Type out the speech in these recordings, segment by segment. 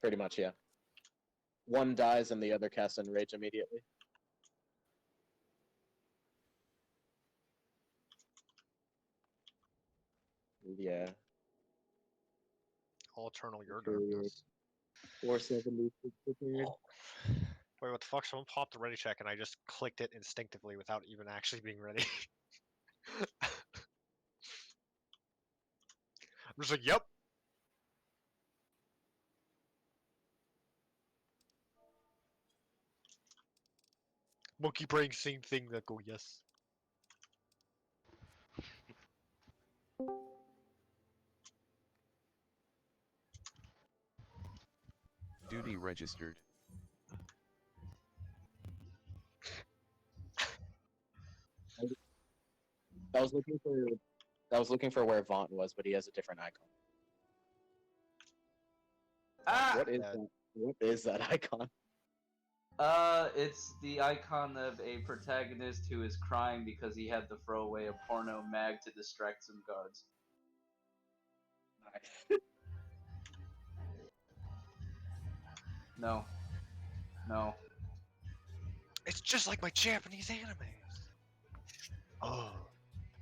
Pretty much, yeah. One dies and the other casts Enrage immediately. Yeah. All eternal your Sure, darkness. 476 prepared. Wait, what the fuck? Someone popped the ready check and I just clicked it instinctively without even actually being ready. I'm just like, yep. Monkey brain, same thing. That go yes. Duty registered. I was looking for where Vaughn was, but he has a different icon. Ah! What is that icon? It's the icon of a protagonist who is crying because he had to throw away a porno mag to distract some guards. Nice. No. No. It's just like my Japanese animes. Oh.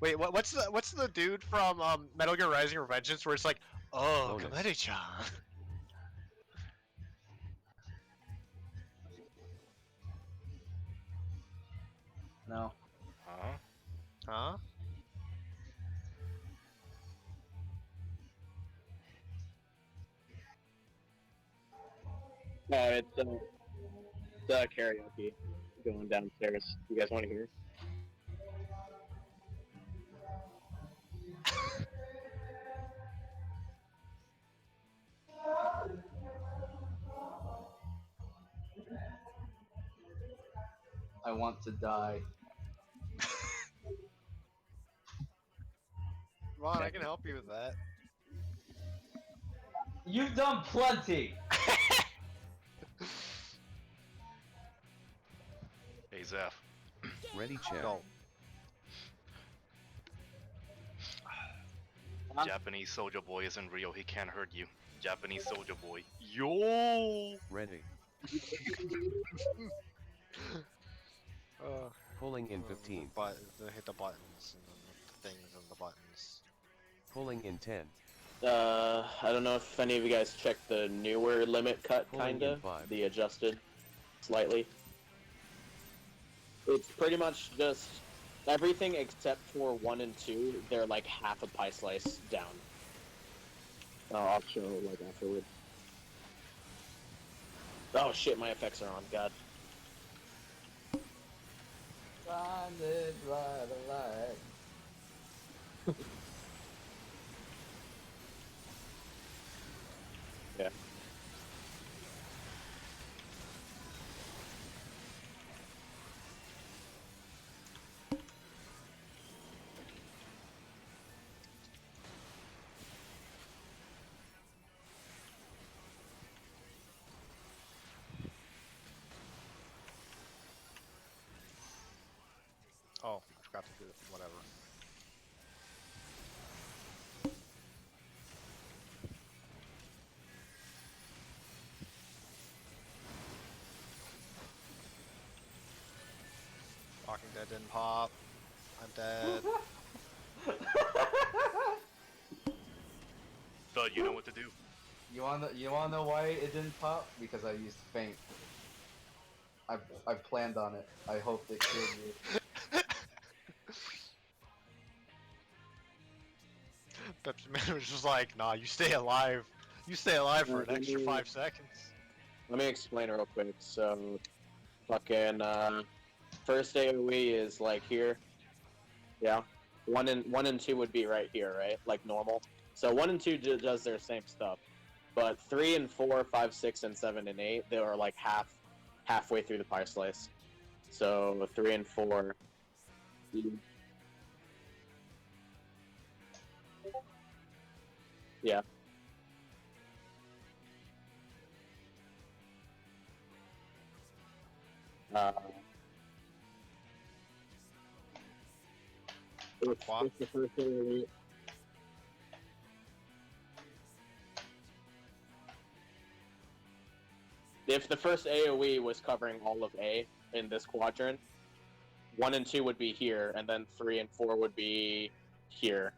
Wait, what's the dude from Metal Gear Rising: Revengeance where it's like, oh, Bonus. Komedi-chan. No. Huh? Huh? It's the karaoke going downstairs. You guys want to hear? I want to die. Ron, I can help you with that. You've done plenty! Hey, Zeph. Ready check. Go. Japanese soldier boy isn't real. He can't hurt you. Japanese soldier boy. Yo! Ready. Pulling in 15. But hit the buttons and the things and the buttons. Pulling in 10. I don't know if any of you guys checked the newer limit cut, Pulling kinda. in 5. The adjusted, slightly. It's pretty much just everything except for 1 and 2. They're like half a pie slice down. I'll show like afterward. Oh shit, my effects are on. God. Blinded by the light. Yeah. Oh, I forgot to do it. Whatever. Walking Dead didn't pop. I'm dead. Thud, you know what to do. You wanna know why it didn't pop? Because I used faint. I've planned on it. I hoped it killed you. Pepsi Man was just like, nah, you stay alive. You stay alive for an extra 5 seconds. Let me explain real quick. So, fucking first AOE is like here. Yeah. 1 and 2 would be right here, right? Like normal. So 1 and 2 does their same stuff, but 3 and 4, 5, 6, and 7 and 8 they are like halfway through the pie slice. So 3 and 4. Yeah. It's the first AOE. if the first AoE was covering all of A in this quadrant, 1 and 2 would be here, and then 3 and 4 would be here.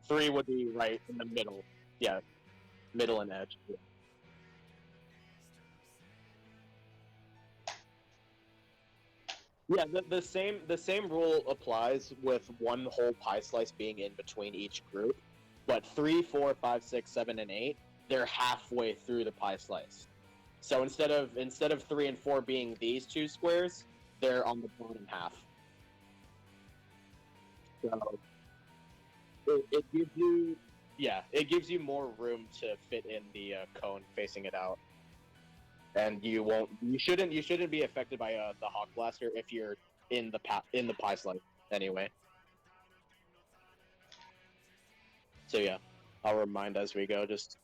3 would be right in the middle. Yeah, middle and edge. Yeah, the same rule applies with one whole pie slice being in between each group, but 3, 4, 5, 6, 7, and 8, they're halfway through the pie slice. So instead of 3 and 4 being these two squares, they're on the bottom half. So it gives you, yeah, it gives you more room to fit in the cone facing it out, and you shouldn't be affected by the Hawk Blaster if you're in the pie slice anyway. So yeah, I'll remind as we go. Just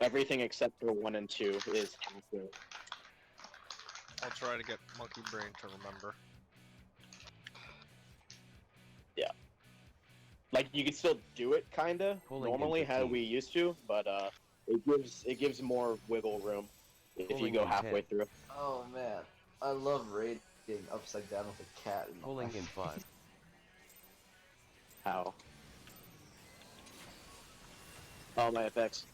everything except for 1 and 2 is halfway. I'll try to get Monkey Brain to remember. Yeah. Like you can still do it kinda Pulling normally in how 15. we used to, but it gives more wiggle room if you Pulling go in halfway 10. through. Oh man, I love raiding upside down with a cat. In Pulling my in 5. How? Oh, my effects.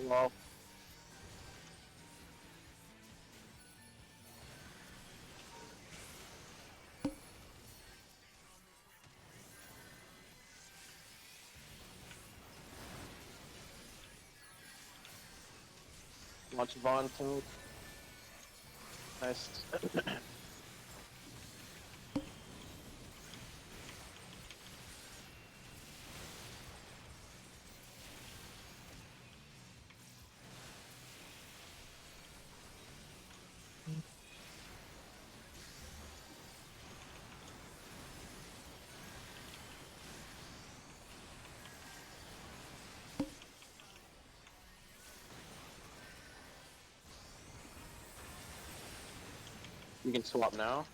Well, launch Vaughn tank. Nice. You can swap now.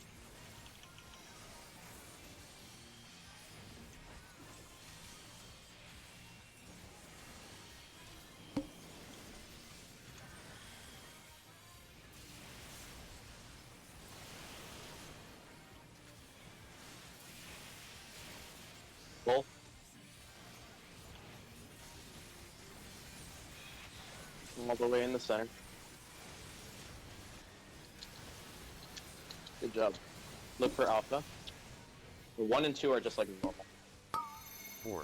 Full. All the way in the center. Good job. Look for alpha. 1 and 2 are just like normal. 4.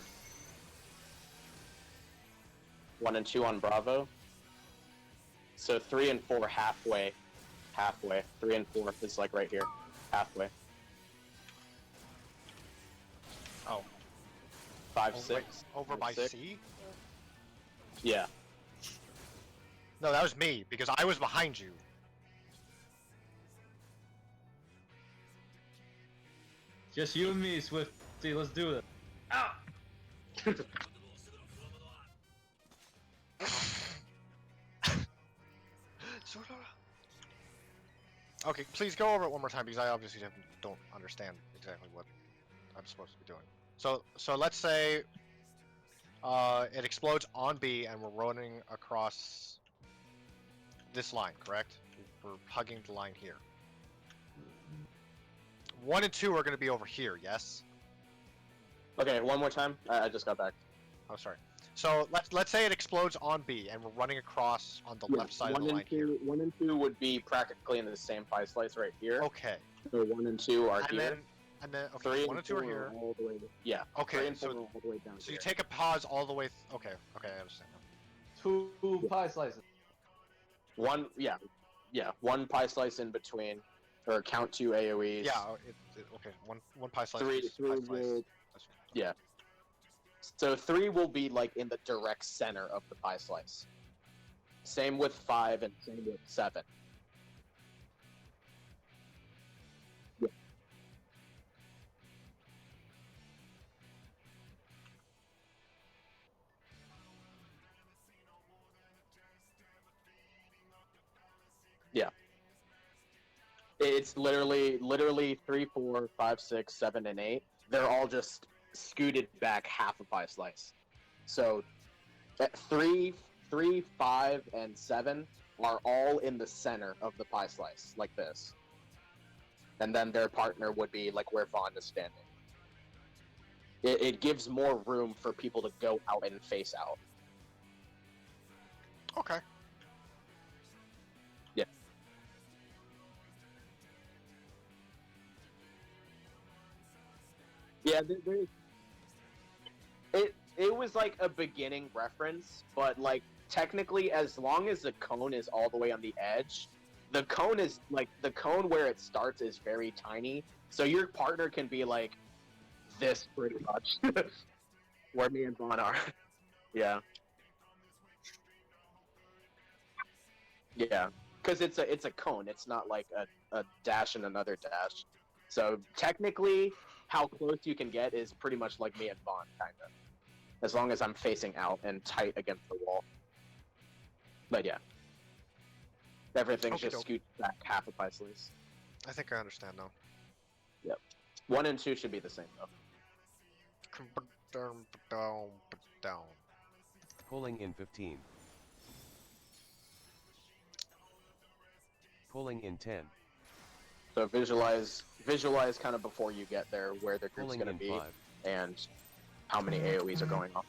1 and 2 on Bravo. So 3 and 4 halfway. Halfway. 3 and 4 is like right here. Halfway. Oh. 5, Over 6. Over 5, by 6. C? Yeah. No, that was me, because I was behind you. Just you and me, Swifty. Let's do it. Okay, please go over it one more time, because I obviously don't understand exactly what I'm supposed to be doing. So let's say it explodes on B, and we're running across this line, correct? We're hugging the line here. 1 and 2 are going to be over here, yes? Okay, one more time. I just got back. Oh, sorry. So let's say it explodes on B, and we're running across on the left side of the line here. 1 and 2 would be practically in the same pie slice right here. Okay. So 1 and 2 are here. And then okay, 3 1 and 2 are here. all the way. Yeah. Okay, 3 and 4 so- are all the way down So you here. take a pause all the way. Okay, I understand now. 2 pie slices. One, yeah, 1 pie slice in between. or count 2 AoEs. Yeah. Okay. One pie slice. Three Pie will, slice. That's- yeah. So 3 will be like in the direct center of the pie slice. Same with 5 and same with 7. Yeah. Yeah. It's literally 3, 4, 5, 6, 7, and 8. They're all just scooted back half a pie slice. So 3, 3, 5, and 7 are all in the center of the pie slice, like this. And then their partner would be like where Vaughn is standing. It gives more room for people to go out and face out. Okay. Yeah. Yeah, it was like a beginning reference, but like technically, as long as the cone is all the way on the edge, the cone is like the cone where it starts is very tiny, so your partner can be like this pretty much, where me and Vaughn are. Yeah, yeah, because it's a cone. It's not like a dash and another dash. So technically, how close you can get is pretty much like me and Vaughn, kind of. As long as I'm facing out and tight against the wall. But yeah, everything's just Okey-doke. scooted back half a pie slice. I think I understand now. Yep. 1 and 2 should be the same though. Down. Pulling in 15. Pulling in 10. So visualize kind of before you get there where the group's Pulling gonna in be 5. and how many AoEs are going off.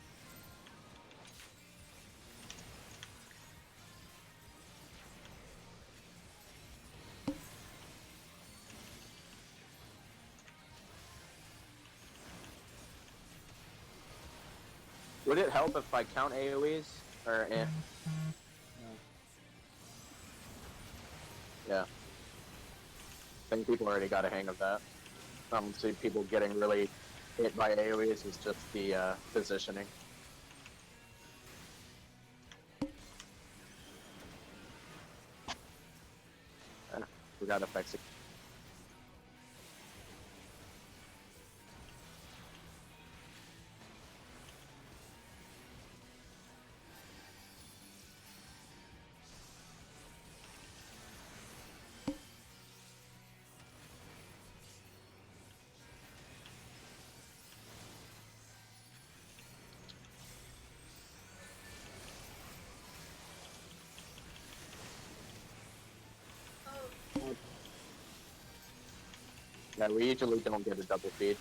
Would it help if I count AoEs? Or eh? Yeah. I think people already got a hang of that. I don't see people getting really hit by AoEs, it's just the positioning. Forgot effects. Yeah, we usually don't get a double feed.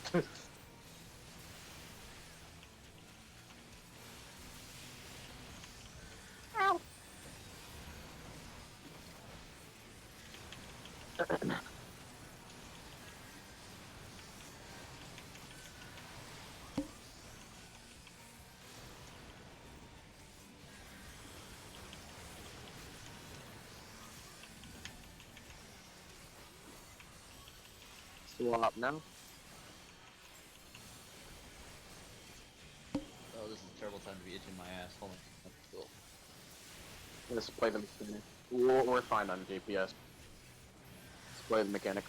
Ow. Swap now. Oh, this is a terrible time to be itching my ass. Hold on. That's cool. Let's play the mechanic. We're fine on GPS. Let's play the mechanic.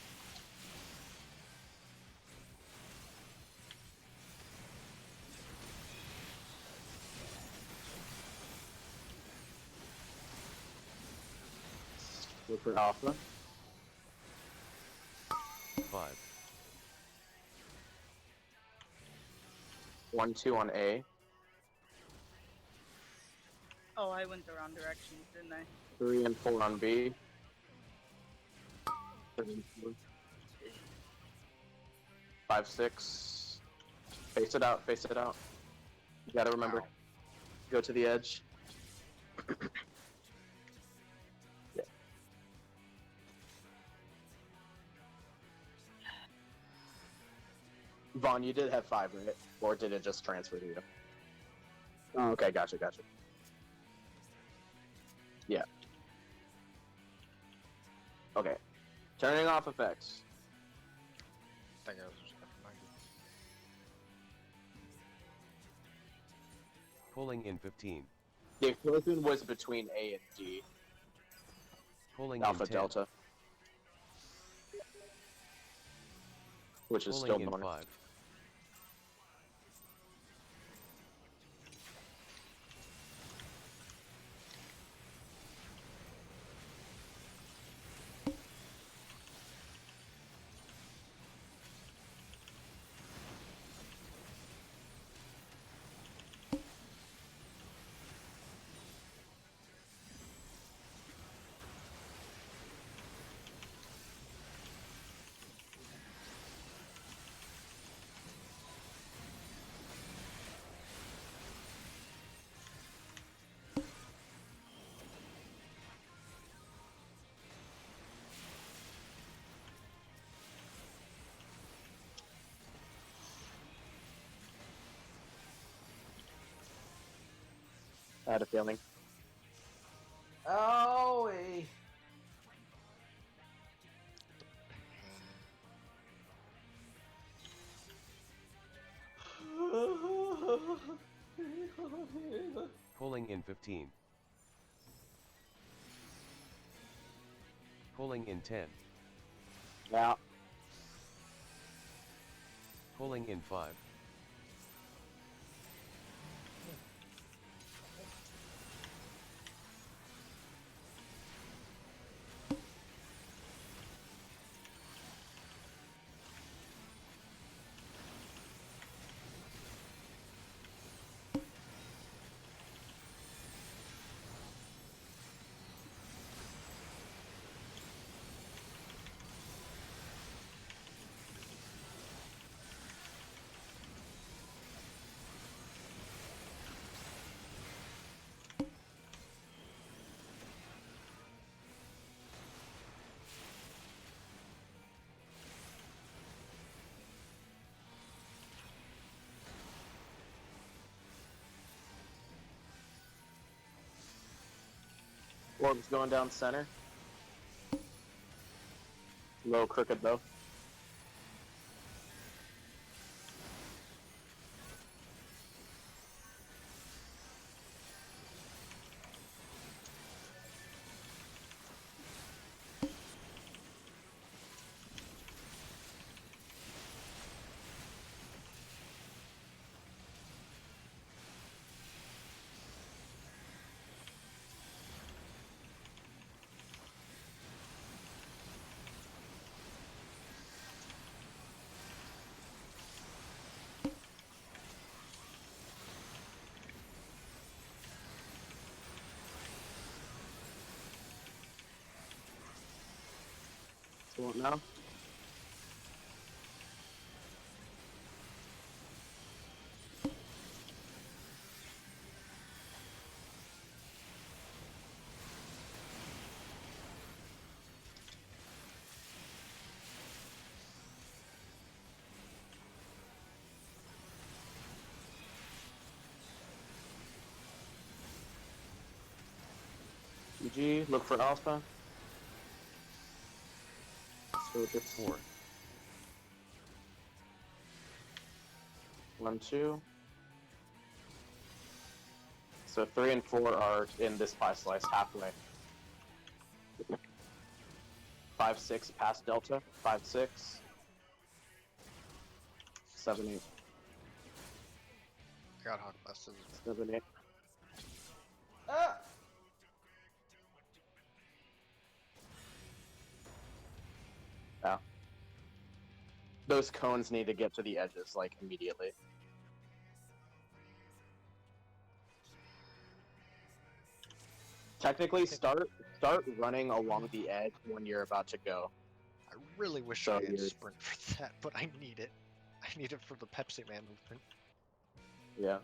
Look for Alpha. 5. 1, 2 on A. Oh, I went the wrong direction, didn't I? 3 and 4 on B. 3 and 4. 5, 6. Face it out, face it out. You gotta remember. Ow. Go to the edge. Yeah. Vaughn, you did have 5, right? Or did it just transfer to you? Oh, okay, gotcha. Yeah. Okay. Turning off effects. I think I was just F90. Pulling in 15. The explosion was between A and D. Pulling Alpha in 10. Delta. Which is Pulling still in north. 5. I had a feeling. Oh, Pulling in 15. Pulling in 10. Yeah. Pulling in 5. Orb's going down center. A little crooked though. So now. GG, look for alpha. So it's 4. 1, 2. So 3 and 4 are in this pie slice halfway. 5, 6 past Delta. 5, 6. 7, 8. God, Hawk busted. 7, 8. ah! Yeah. Those cones need to get to the edges, like, immediately. Technically, start running along the edge when you're about to go. I really wish So I had you're- sprint for that, but I need it. I need it for the Pepsi Man movement. Yeah.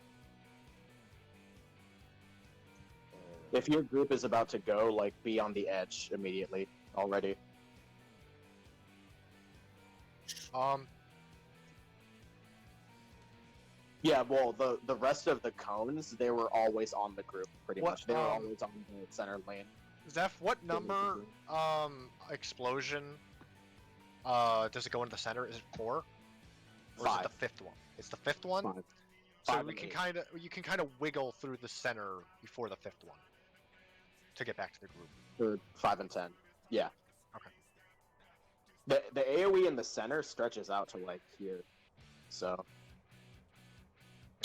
If your group is about to go, like, be on the edge immediately already. Yeah, well, the rest of the cones, they were always on the group, pretty What, much. They were always on the center lane. Zeph, what number, explosion Does it go into the center? Is it 4? Or is it Five. the 5th one? It's the 5th one. 5. So 5 we and can 8. kind of wiggle through the center before the 5th one to get back to the group. Or 5 and 10. Yeah. Okay. The AoE in the center stretches out to like here, so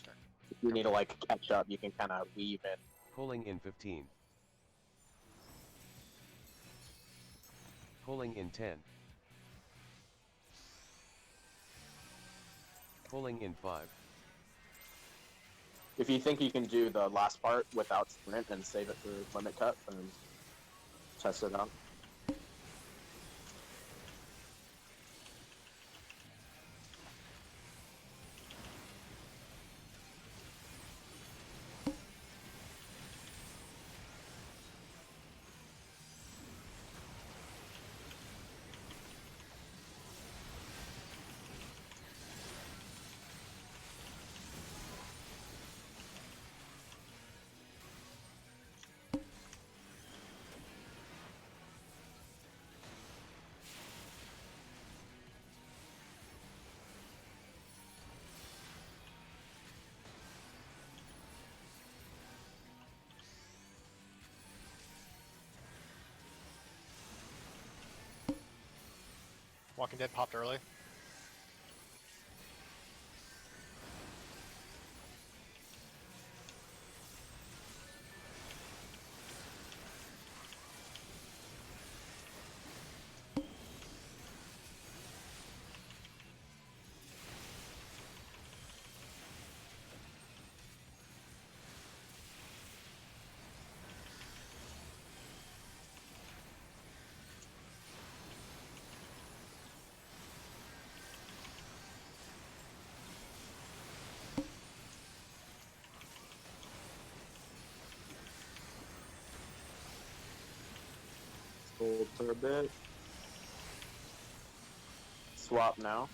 Okay. if you need to like catch up, you can kind of weave in. Pulling in 15. Pulling in 10. Pulling in 5. If you think you can do the last part without sprint and save it for limit cut, then test it out. Walking Dead popped early. Hold for a bit. Swap now.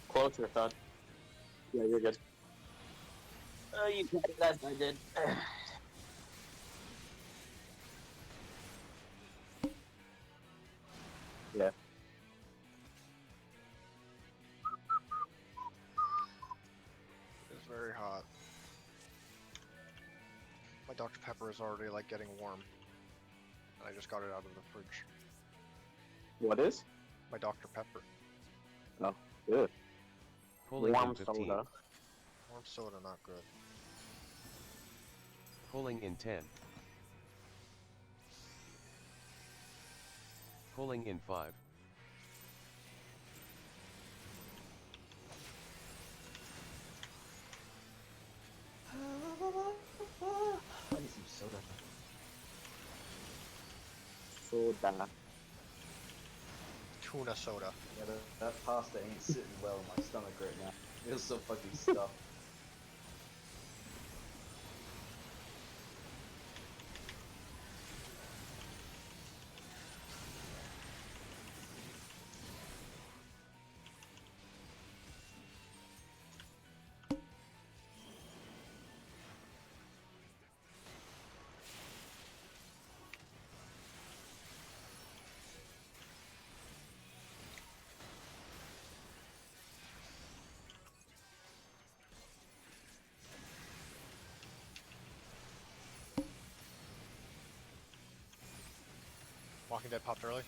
Closer, thud. Yeah, you're good. You got it as I did. Yeah. It's very hot. My Dr. Pepper is already like getting warm. And I just got it out of the fridge. What is? My Dr. Pepper. Oh, good. Pulling Warm in 15. soda. Warm soda, not good. Pulling in 10. Pulling in 5. I need some soda. Soda. Tuna soda. Yeah, that pasta ain't sitting well in my stomach right now. It feels so fucking stuffed. Walking Dead popped early.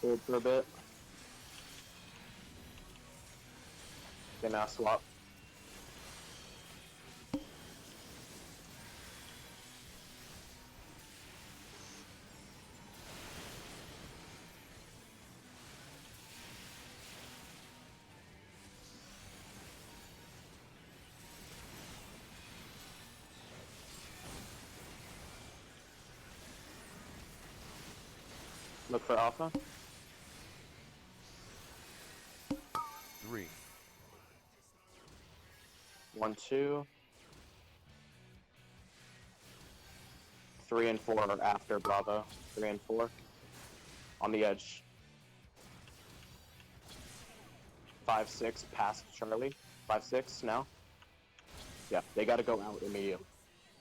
Hold for a bit. Okay, now swap. Look for alpha. 3, 1, 2. 3 and 4 are after Bravo. 3 and 4. On the edge. 5, 6 past Charlie. 5, 6 now. Yeah, they gotta go out immediately.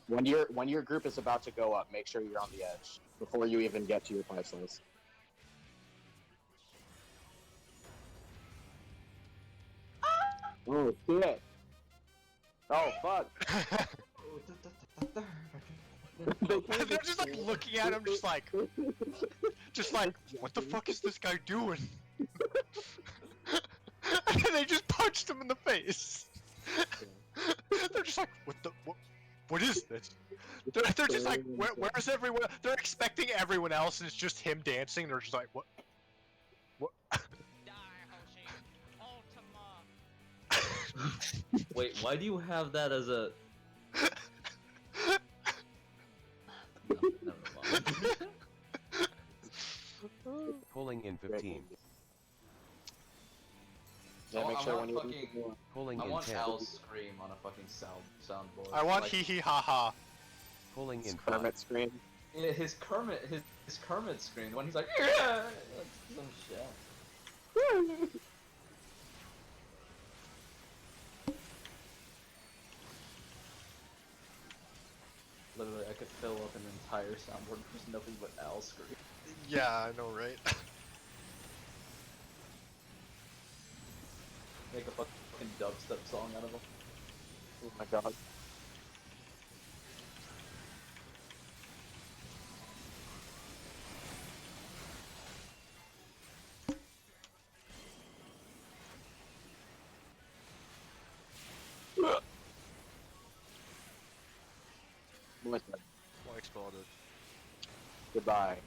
When your group is about to go up, make sure you're on the edge before you even get to your 5 cells. Oh shit! Oh fuck! They're just like looking at him, just like, what the fuck is this guy doing? And they just punched him in the face. They're just like, what is this? They're just like, where's everyone? They're expecting everyone else, and it's just him dancing. They're just like, what? Wait, why do you have that as a? No, never mind. pulling in 15, Yeah, Oh, make I sure want when you fucking- pulling I in want 10, Al's scream on a fucking soundboard. I want Like, hee hee ha ha. pulling in 5, Kermit scream. Yeah, his Kermit scream when he's like, yeah, like some shit. Literally, I could fill up an entire soundboard with nothing but Al scream. Yeah, I know, right? Make a fucking dubstep song out of him. Oh my god. Listen, Well, exploded. goodbye.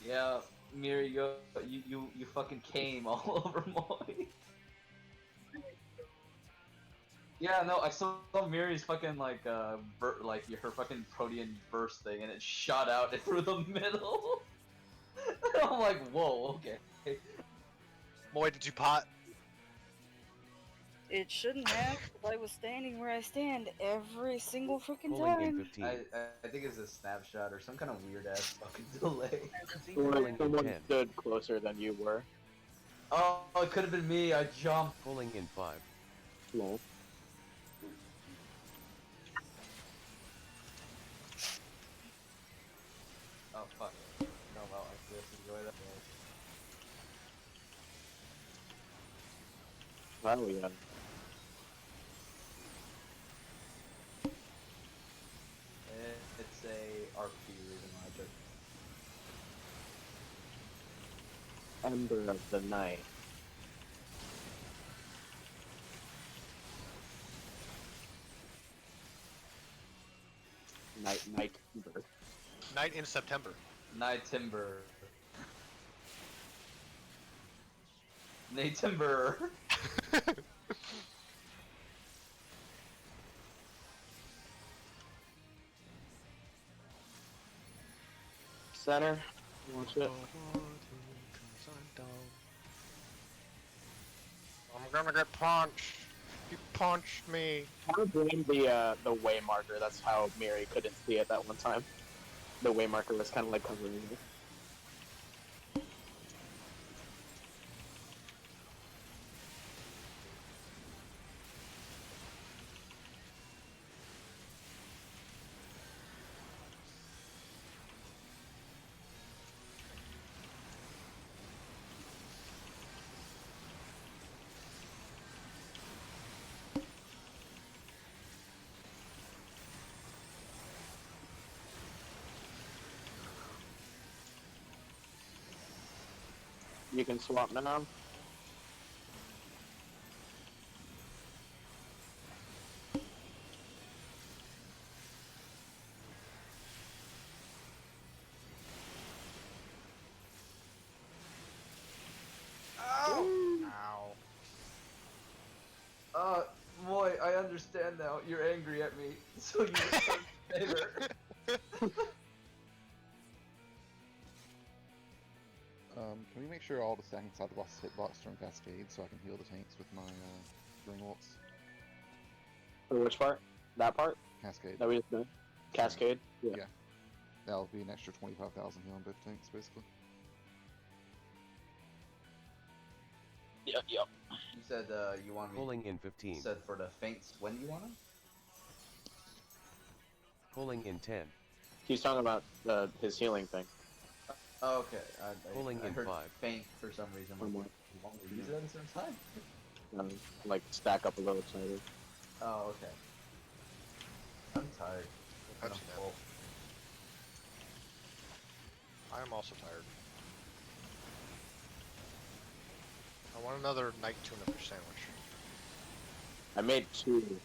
Yeah, Miri, you fucking came all over Moy. Yeah, no, I saw Miri's fucking like her fucking protean burst thing, and it shot out through the middle. I'm like, whoa, okay. Boy, did you pot? It shouldn't have, but I was standing where I stand every single freaking pulling in time. 15, I think it's a snapshot or some kind of weird ass fucking delay. Pulling in Someone 10. stood closer than you were. Oh, it could have been me. I jumped. pulling in 5, No. Oh fuck. No, well, I just enjoy that. Oh yeah. It's a RP reason magic. Ember of the night. Night Ember. Night in September. Night Timber. Night Timber. Center. Watch it. I'm gonna get punched. You punched me. I would blame the way marker. That's how Miri couldn't see it that one time. The way marker was kind of like covering you. You can swap now. Ow. Boy, I understand now. You're angry at me, so you return favor. sure all the stack inside the boss's hitbox during Cascade, so I can heal the tanks with my ring waltz. For which part? That part? Cascade. That we just did? Cascade? Yeah. Yeah. That'll be an extra 25,000 heal on both tanks, basically. Yep, yep. You said you want me. Pulling in 15. You said for the feints, when do you want them? Pulling in 10. He's talking about his healing thing. Oh, okay. Pulling I in heard 5. faint for some reason. One more. You want me to use it at a certain time? Like, stack up a little tighter. Oh, okay. I'm tired. That's I'm bad. full. I am also tired. I want another night tuna fish sandwich. I made 2.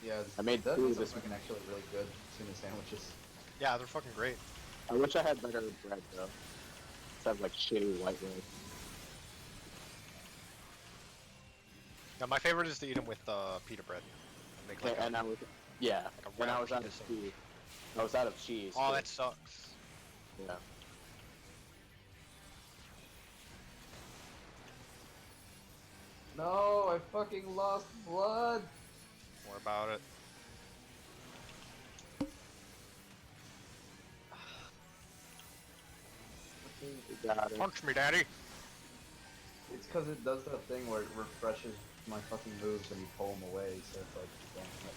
Yeah, I made that two was this fucking actually really good tuna sandwiches. Yeah, they're fucking great. I wish I had better bread, though. Instead of, like, shitty white bread. Now, my favorite is to eat them with pita bread. Make like And I was... Yeah. a When I round was out pita of sandwich. cheese. I was out of cheese. Oh, too. that sucks. Yeah. No, I fucking lost blood. More about it. Got it. Punch me, daddy! It's because it does that thing where it refreshes my fucking moves when you pull them away, so it's like, damn it.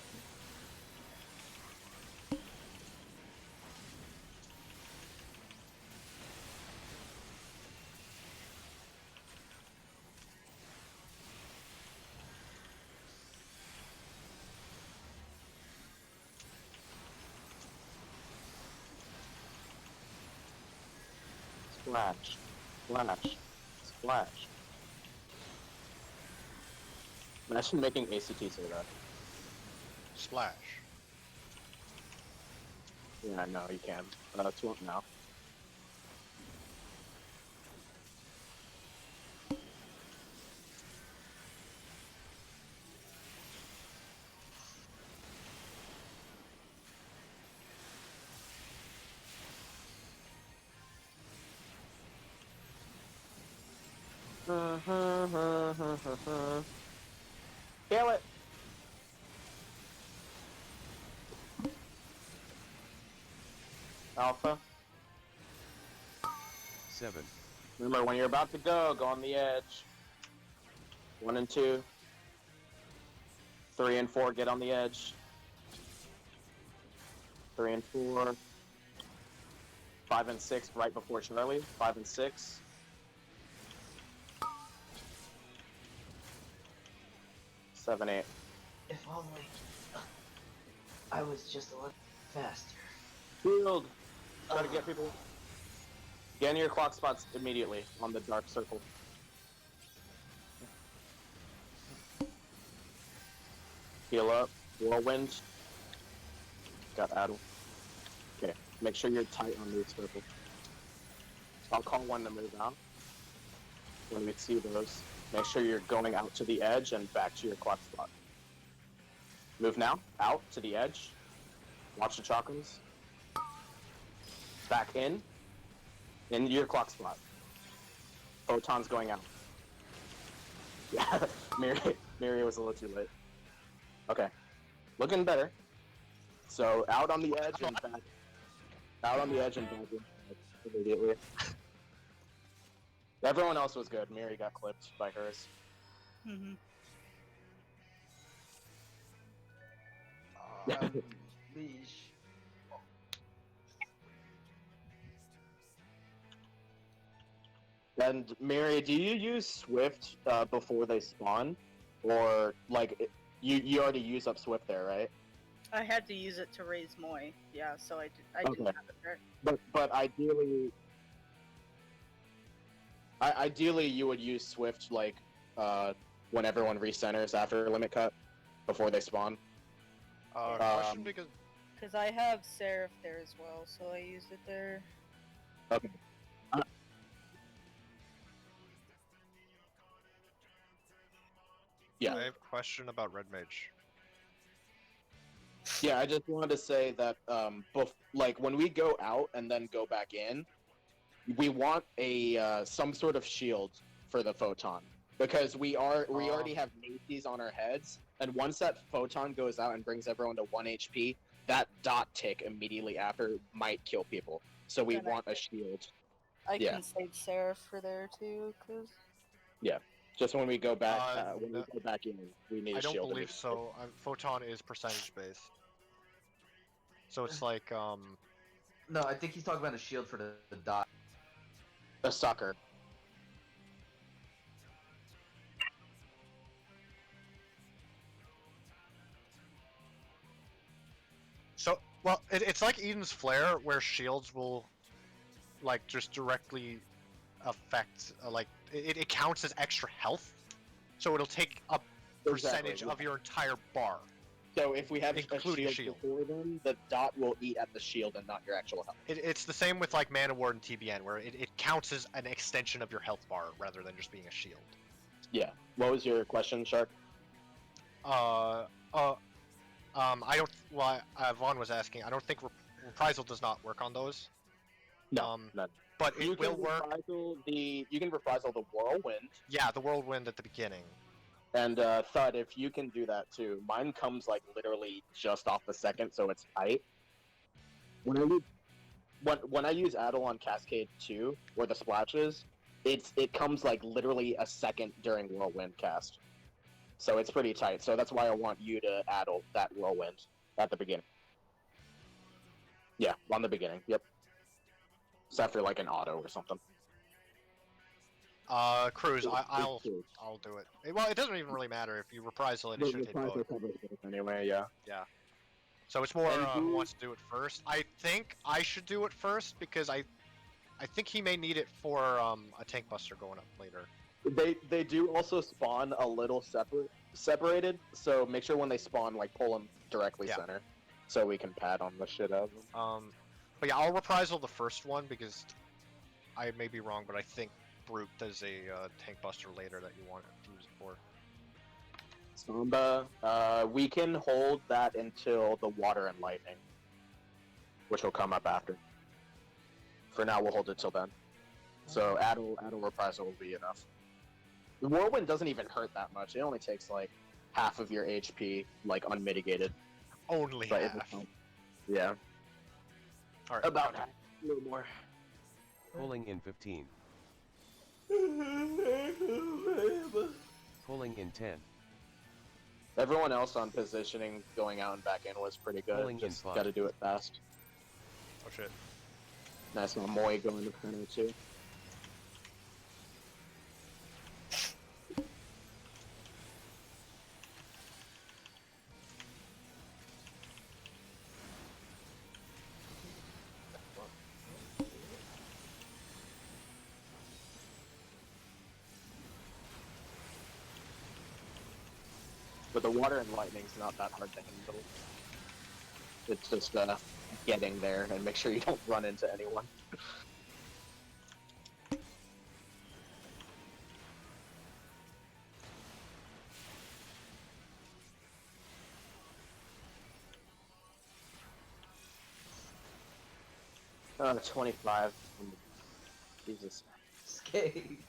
Splash. Splash. Splash. Imagine making ACT say that. Splash. Yeah, no, you can. It's what now. Kill it! Alpha. 7. Remember, when you're about to go on the edge. 1 and 2. 3 and 4, get on the edge. 3 and 4. 5 and 6, right before Charlie. 5 and 6. 7, 8. If only I was just a little faster. Field! Try to get people. Get in your clock spots immediately on the dark circle. Heal up. Whirlwind. Got Adel. Okay. Make sure you're tight on these circles. I'll call one to move out. When we see those, make sure you're going out to the edge and back to your clock spot. Move now. Out to the edge. Watch the chakras. Back in. In your clock spot. Photon's going out. Yeah, Miri was a little too late. Okay. Looking better. So out on the edge and back. Out on the edge and back in immediately. Everyone else was good. Miri got clipped by hers. Mm-hmm. Leash. And Miri, do you use Swift before they spawn, or like you already use up Swift there, right? I had to use it to raise Moy. Yeah, so I didn't Okay. have it there. But ideally you would use Swift like when everyone recenters after limit cut before they spawn. Question because Because I have Seraph there as well, so I used it there. Okay. Yeah. I have a question about Red Mage. Yeah, I just wanted to say that like when we go out and then go back in, we want a some sort of shield for the photon because we already have maces on our heads, and once that photon goes out and brings everyone to 1 HP, that dot tick immediately after might kill people. So we Then I- want a shield. I Yeah. can save Seraph for there too, cause Just when we go back, when we no, go back in, we need I a don't shield. believe so. Photon is percentage based. So it's like, No, I think he's talking about a shield for the dot. A sucker. so, well, it's like Eden's Flare, where shields will, like, just directly affect, like, it counts as extra health. So it'll take a percentage Exactly, of your entire bar. So if we have a Including shield, shield. before them, the dot will eat at the shield and not your actual health. It's the same with, like, Mana Ward and TBN, where it counts as an extension of your health bar rather than just being a shield. Yeah. What was your question, Shark? I don't. Well, Vaughn was asking. I don't think reprisal does not work on those. No, none. But You it will can work. you can reprisal the whirlwind, Yeah, the whirlwind at the beginning. and Thud, if you can do that too. Mine comes like literally just off the second, so it's tight. When I use Adel on Cascade 2 or the splashes, it comes like literally a second during whirlwind cast. So it's pretty tight. So that's why I want you to Adel that whirlwind at the beginning. Yeah, on the beginning. Yep. It's after like an auto or something. Cruise. I'll Cruise. do it. Well, it doesn't even really matter if you reprisal it. It should hit both. Anyway, yeah. Yeah. So it's more And who wants to do it first. I think I should do it first because I think he may need it for a tank buster going up later. They do also spawn a little separated, so make sure when they spawn, like pull them directly Yeah. center, so we can pad on the shit out of them. But yeah, I'll reprisal the first one because I may be wrong, but I think Brute does a tank buster later that you want to use it for. Samba, we can hold that until the water and lightning, which will come up after. For now, we'll hold it till then. So Adel reprisal will be enough. The whirlwind doesn't even hurt that much. It only takes like half of your HP, like unmitigated. Only But half. Yeah. All right. About okay. half. A little more. Pulling in 15. Pulling in 10. Everyone else on positioning, going out and back in was pretty good. Pulling in Just five. gotta do it fast. Oh shit. Nice one, Moy going to center too. But the water and lightning's not that hard to handle. It's just getting there and make sure you don't run into anyone. Oh, 25. Jesus. Skate.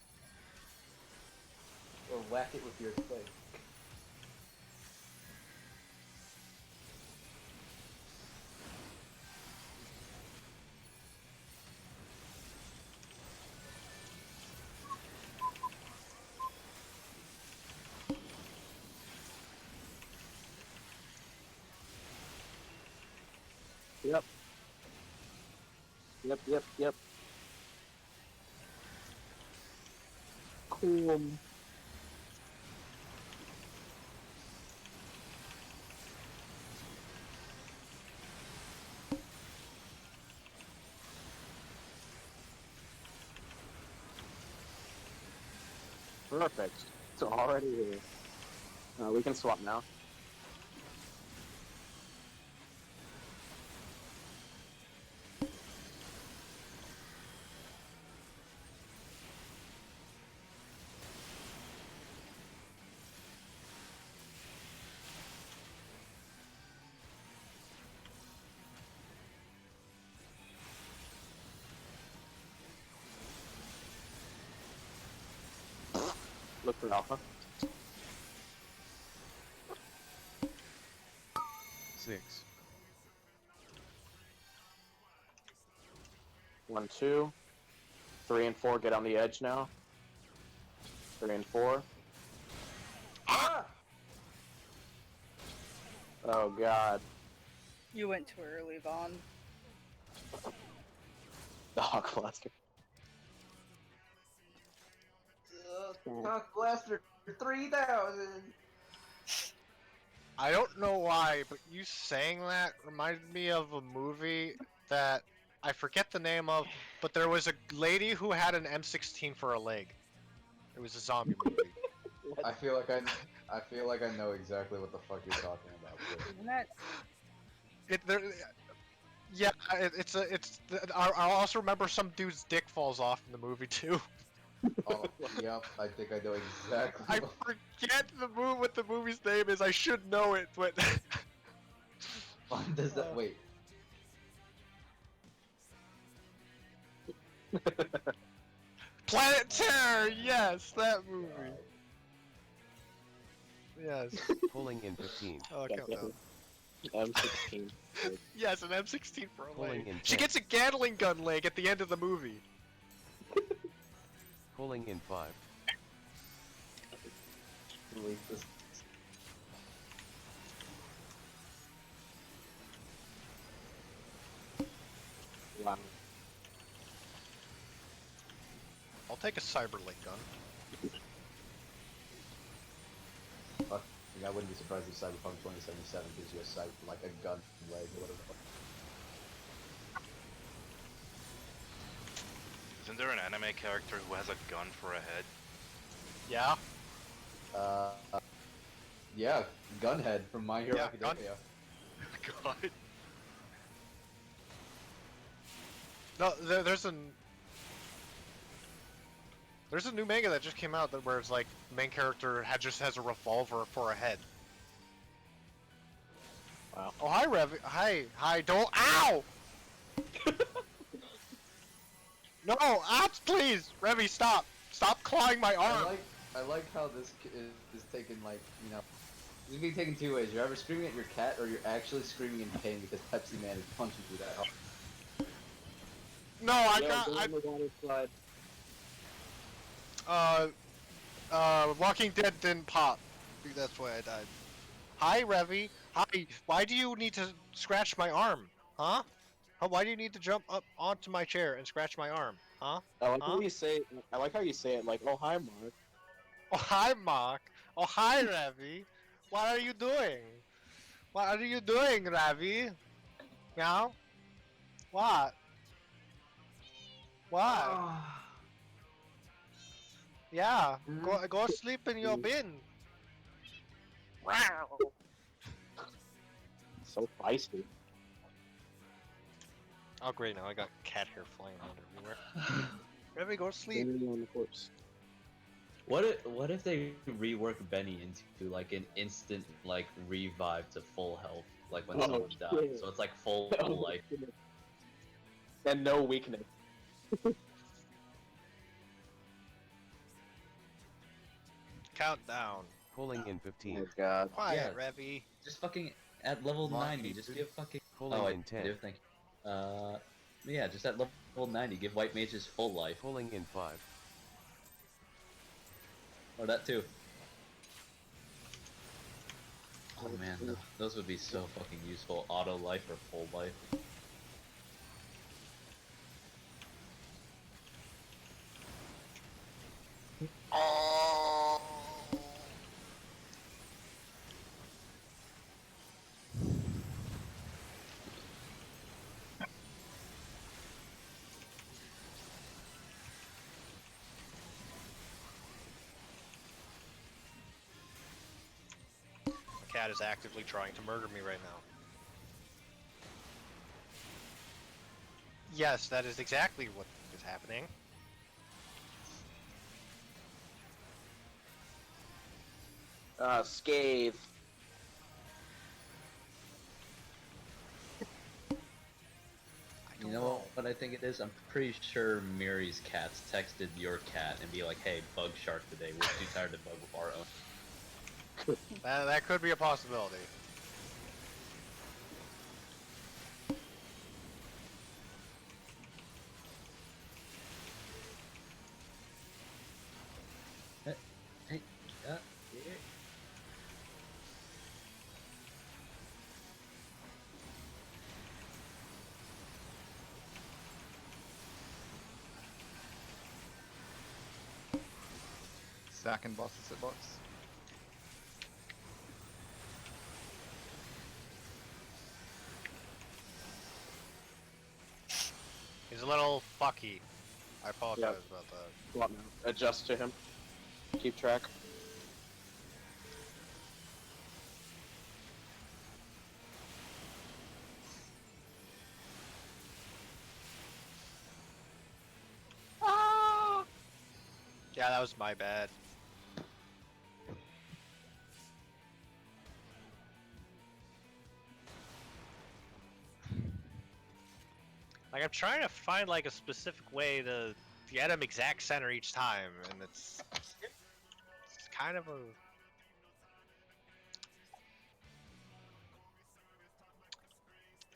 Or whack it with your stick. Yep. Yep. Cool. Perfect. It's already here. We can swap now. Look for alpha. 6. 1, 2. 3 and 4 get on the edge now. 3 and 4. Ah! Oh god. You went too early, Vaughn. The Hawk Blaster. Cock Blaster 3000! I don't know why, but you saying that reminded me of a movie that I forget the name of, but there was a lady who had an M16 for a leg. It was a zombie movie. I feel like I know exactly what the fuck you're talking about. But... Isn't that Yeah, I also remember some dude's dick falls off in the movie too. Oh, yep, I think I know exactly. I forget what the movie's name is. I should know it, but Does that wait? Planet Terror. Yes, that movie. Yes. Pulling in 15. Oh, countdown. M16. Yes, an M16 for a Pulling leg. in She 10. gets a Gatling gun leg at the end of the movie. Pulling in 5. Delete this. Wow. I'll take a Cyberlink gun. Fuck, I wouldn't be surprised if Cyberpunk 2077 gives you a sight like a gun leg or whatever. Isn't there an anime character who has a gun for a head? Yeah. Yeah, Gunhead from My Hero Yeah, Academia. God. No, there's a new manga that just came out that where it's like the main character just has a revolver for a head. Wow. Oh hi Rev, hi, don't, ow! No, please, Revy, stop clawing my arm. I like how this is taken, like, you know, this is being taken two ways. You're either screaming at your cat or you're actually screaming in pain because Pepsi Man is punching through that hard. No, Walking Dead didn't pop. That's why I died. Hi, Revy. Hi. Why do you need to scratch my arm? Huh? Why do you need to jump up onto my chair and scratch my arm? Huh? I like how you say. I like how you say it. Like, oh hi, Mark. Oh, hi, Mark. Oh, hi, Ravi. What are you doing? What are you doing, Ravi? Meow? What? What? Yeah, go sleep in your bin. Wow. So feisty. Oh great, now I got cat hair flying around everywhere. Ravi, go sleep. Standing on the corpse. What if they rework Benny into like an instant like revive to full health, like when someone dies? shit. So it's like full life. And no weakness. Countdown. Pulling in Oh 15. god. Quiet, Yeah. Ravi. Just fucking at level Come on, 90, just dude. give fucking. Pulling Oh, in I 10. do, thank you. Yeah, just at level 90, give white mages full life. Pulling in 5. Or that too. Oh man, those would be so fucking useful. Auto life or full life. Oh. The cat is actively trying to murder me right now. Yes, that is exactly what is happening. Scathe. I You don't know what what I think it is? I'm pretty sure Miri's cats texted your cat and be like, "Hey, bug shark today. We're too tired to bug with our own." That could be a possibility. Hey, yeah. Sack and bosses at box. He's a little fucky. I apologize Yep. about that. What now? Adjust to him. Keep track. Yeah, that was my bad. Like, I'm trying to find, like, a specific way to get him exact center each time, and it's kind of a...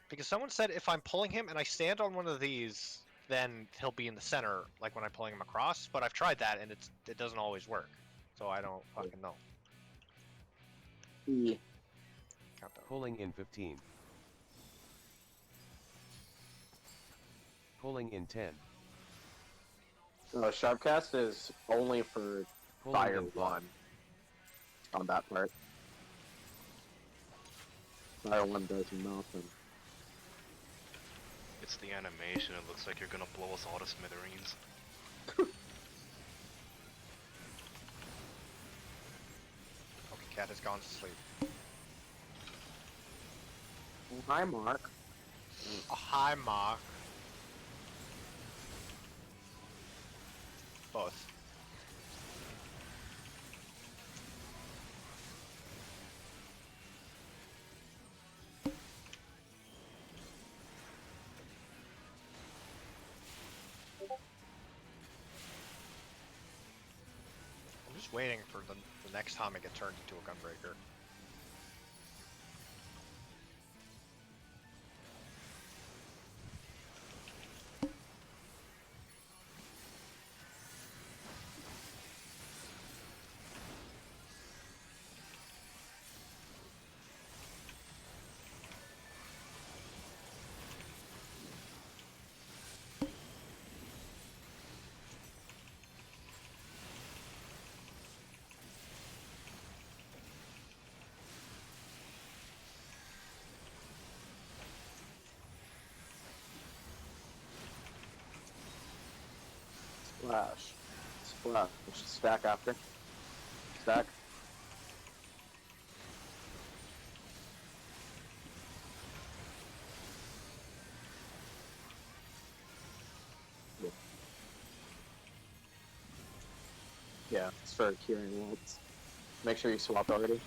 Because someone said if I'm pulling him and I stand on one of these, then he'll be in the center, like when I'm pulling him across, but I've tried that, and it doesn't always work. So I don't fucking know. E. Countdown. Pulling in 15. Pulling in 10. Sharpcast is only for Pulling fire in 5. 1 on that part. Fire 1 does nothing. It's the animation. It looks like you're gonna blow us all to smithereens. Okay, cat has gone to sleep. Hi, Mark. Oh, hi, Mark. Both. I'm just waiting for the next time I get turned into a gunbreaker. Splash. Splash. Stack after. Stack. Yeah, it's for curing wounds. Make sure you swap already.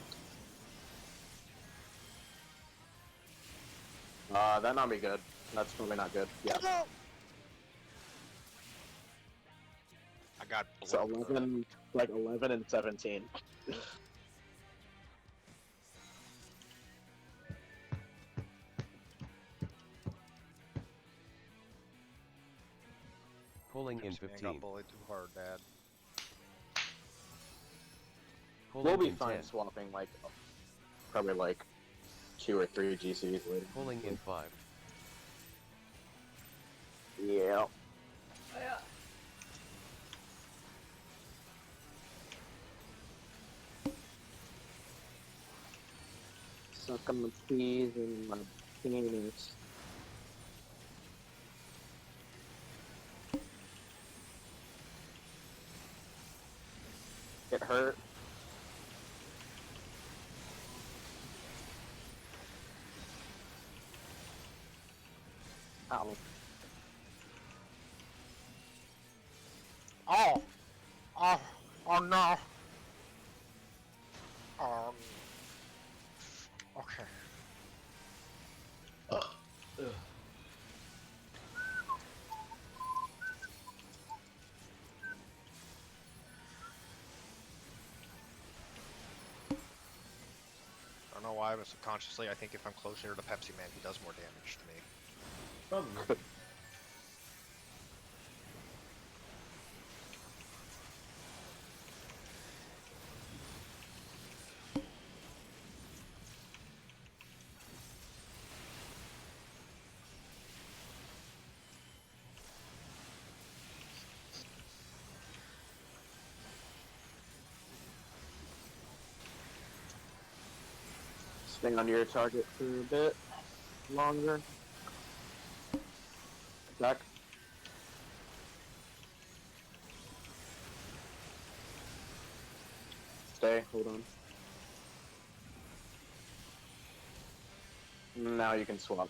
That not be good. That's probably not good. Yeah. I got So blown. 11, like 11 and 17. Pulling in Man, 15. got bullied too hard, Dad. Pulling We'll be in fine 10. swapping like probably like 2 or 3 GCs later. Pulling in 5. Yeah. Suck on the peas and my penis. It hurt. Ow. Oh! Oh! Oh no! Okay. know why, but subconsciously I think if I'm closer to Pepsi Man, he does more damage to me. Probably. Stay on your target for a bit longer. Back. Stay, hold on. Now you can swap.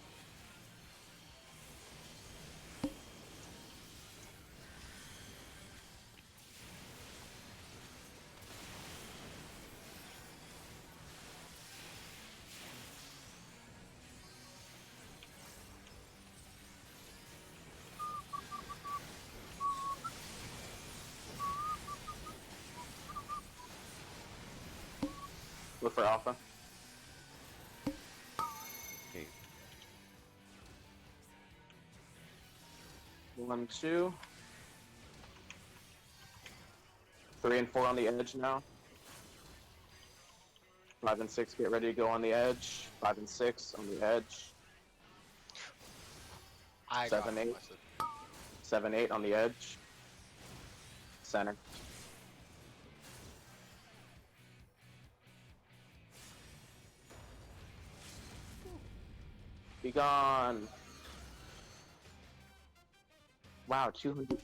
Look for alpha. 8, 1, 2. 3 and 4 on the edge now. 5 and 6 get ready to go on the edge. 5 and 6 on the edge. I 7, got 8. busted. 7, 8 on the edge. Center. Be gone. Wow, 200.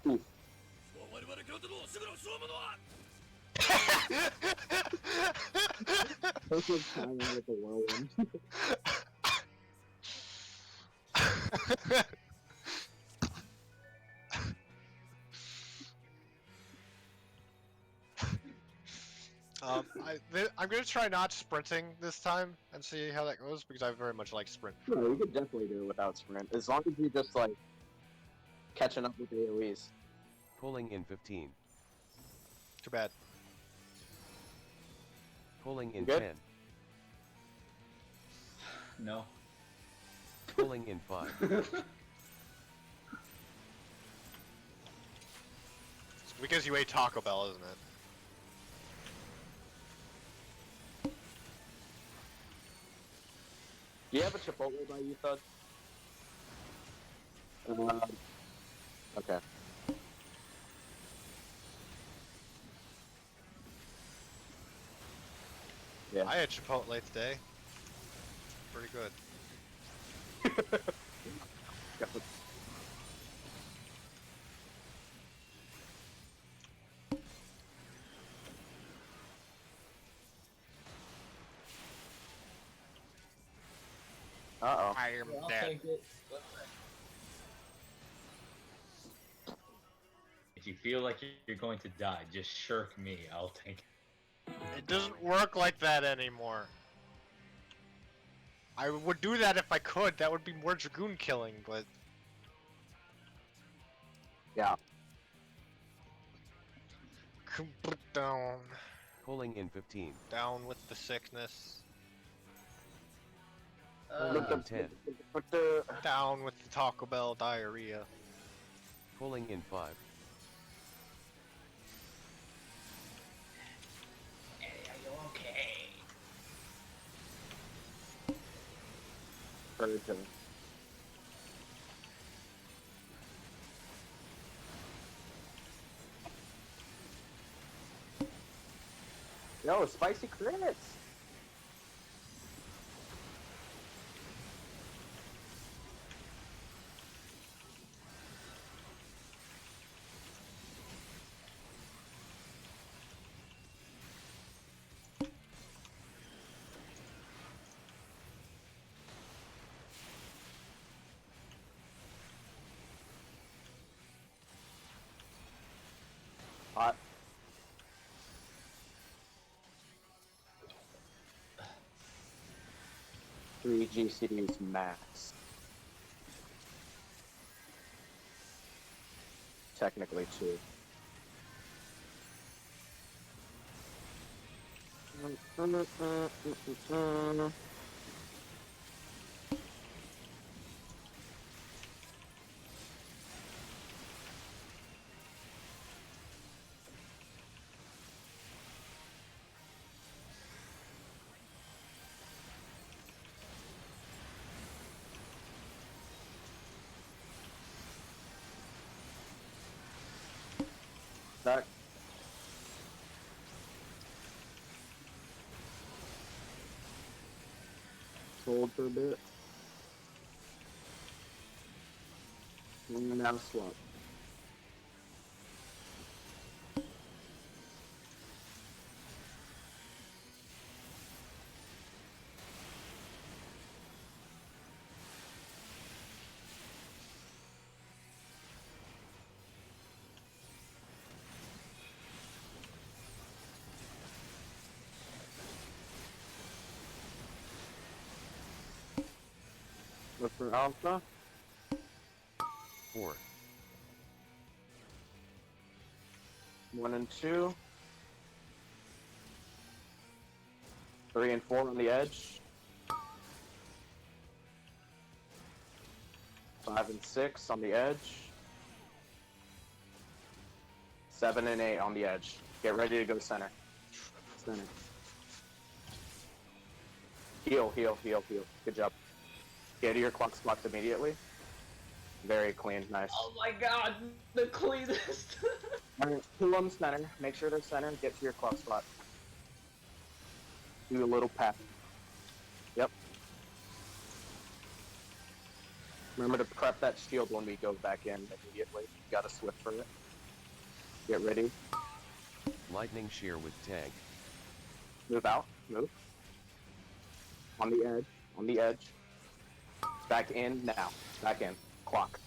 Oof. Perfect timing with the whirlwind. I'm gonna try not sprinting this time and see how that goes because I very much like sprint. No, you could definitely do it without sprint, as long as you just like catching up with AoEs. pulling in 15, Too bad. pulling in Good. 10, No. pulling in 5, It's because you ate Taco Bell, isn't it? Do you have a Chipotle by you, Thud? Okay. Yeah. I had Chipotle today. Pretty good. Got the- Uh-oh. I am I'll dead. take it. If you feel like you're going to die, just shirk me. I'll take it. It doesn't work like that anymore. I would do that if I could. That would be more Dragoon killing, but Yeah. down, pulling in 15, down with the sickness, Look in up 10, Put the... down with the Taco Bell diarrhea. pulling in 5, Hey, are you okay? Purge him. Yo, spicy crits! Hot. Three GCDs max. Technically two. Back. Hold for a bit. And now swap. Look for alpha. 4, 1 and 2. 3 and 4 on the edge. 5 and 6 on the edge. 7 and 8 on the edge. Get ready to go center. Center. Heal, heal, heal, heal. Good job. Get to your clock spots immediately. Very clean, nice. Oh my god, the cleanest. Alright, pull them center. Make sure they're center. Get to your clock spot. Do a little pass. Yep. Remember to prep that shield when we go back in immediately. You gotta swift for it. Get ready. lightning shear with tag, Move out. Move. On the edge. On the edge. Back in now. Back in. Clock.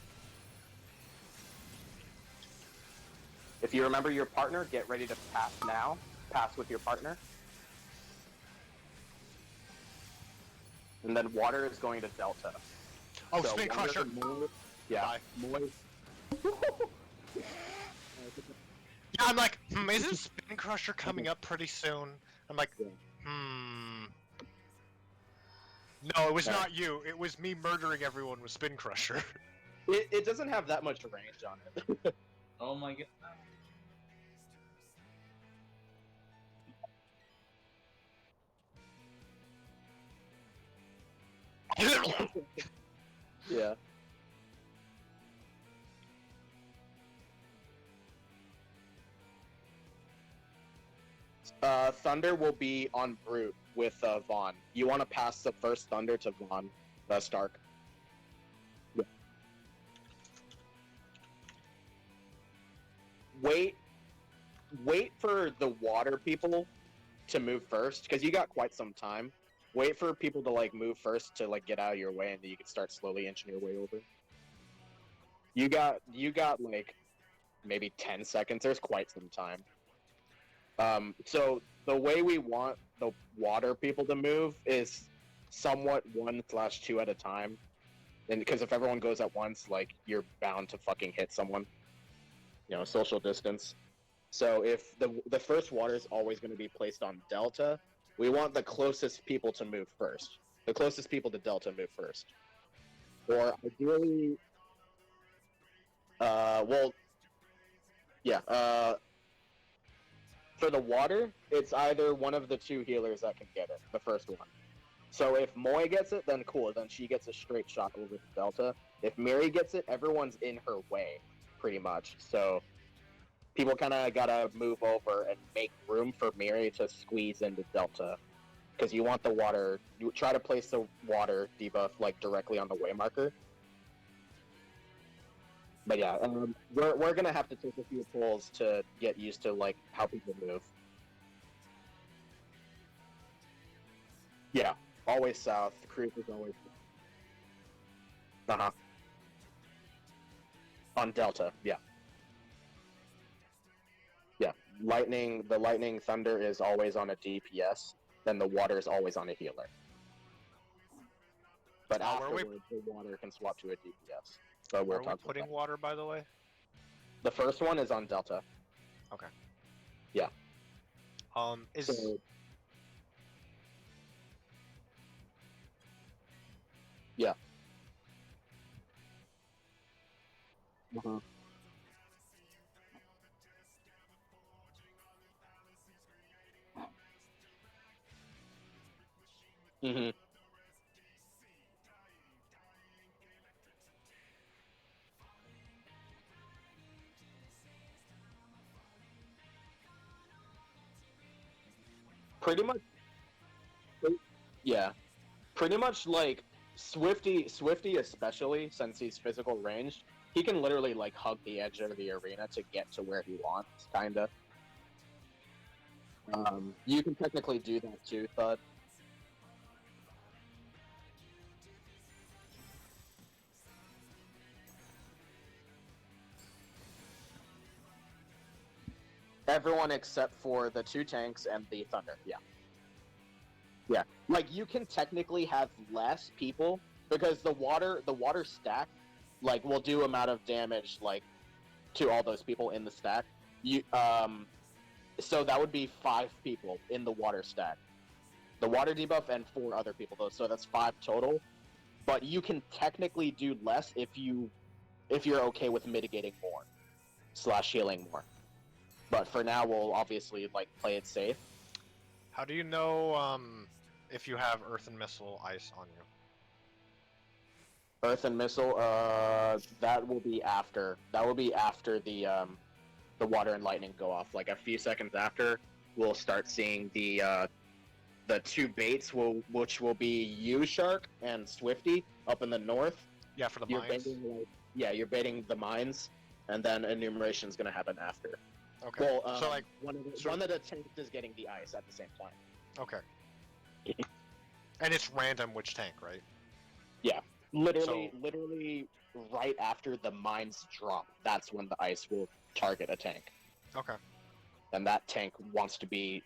If you remember your partner, get ready to pass now. Pass with your partner. And then water is going to Delta. Oh, So Spin water Crusher! to Moy- Yeah. Bye. Moy- Yeah, I'm like, isn't Spin Crusher coming up pretty soon? I'm like, Yeah. No, it was Okay. not you. It was me murdering everyone with Spin Crusher. It doesn't have that much range on it. Oh my god. Yeah. Thunder will be on Brute with Vaughn. You want to pass the first Thunder to Vaughn, Stark. Yeah. Wait for the water people to move first, because you got quite some time. Wait for people to like move first to like get out of your way, and then you can start slowly inching your way over. You got like maybe 10 seconds. There's quite some time. So the way we want the water people to move is somewhat 1/2 at a time, and because if everyone goes at once, like you're bound to fucking hit someone. You know, social distance. So if the first water is always going to be placed on Delta, we want the closest people to move first. The closest people to Delta move first. Or ideally, for the water, it's either one of the two healers that can get it, the first one. So if Moy gets it, then cool, then she gets a straight shot over to Delta. If Miri gets it, everyone's in her way, pretty much. So people kind of gotta move over and make room for Miri to squeeze into Delta, because you want the water. You try to place the water debuff like directly on the way marker. But yeah, we're gonna have to take a few pulls to get used to like how people move. Yeah, always south. The creep is always. On Delta, yeah. Yeah, the lightning thunder is always on a DPS, then the water is always on a healer. But Where we- afterwards, the water can swap to a DPS. But Where we're are we talking putting about. water, by the way? The first one is on Delta. Okay. Yeah. Is So Mhm. Mhm. Pretty much. Yeah. Pretty much like Swifty especially since he's physical ranged, he can literally like hug the edge of the arena to get to where he wants, kinda. You can technically do that too, Thud. Everyone except for the two tanks and the Thunder. Yeah. Yeah. Like you can technically have less people because the water stack like will do amount of damage like to all those people in the stack. You so that would be 5 people in the water stack. The water debuff and 4 other people though, so that's 5 total. But you can technically do less if you're okay with mitigating more slash healing more. But for now, we'll obviously like play it safe. How do you know if you have Earth and Missile Ice on you? Earth and missile, that will be after. That will be after the water and lightning go off. Like a few seconds after, we'll start seeing the 2 baits, which will be you Shark and Swifty up in the north. Yeah, for the You're mines. baiting you're baiting the mines, and then enumeration is gonna happen after. Okay. Well, so like, one of the tanks is getting the ice at the same time. okay. And it's random which tank, right? Literally, right after the mines drop, that's when the ice will target a tank, Okay. and that tank wants to be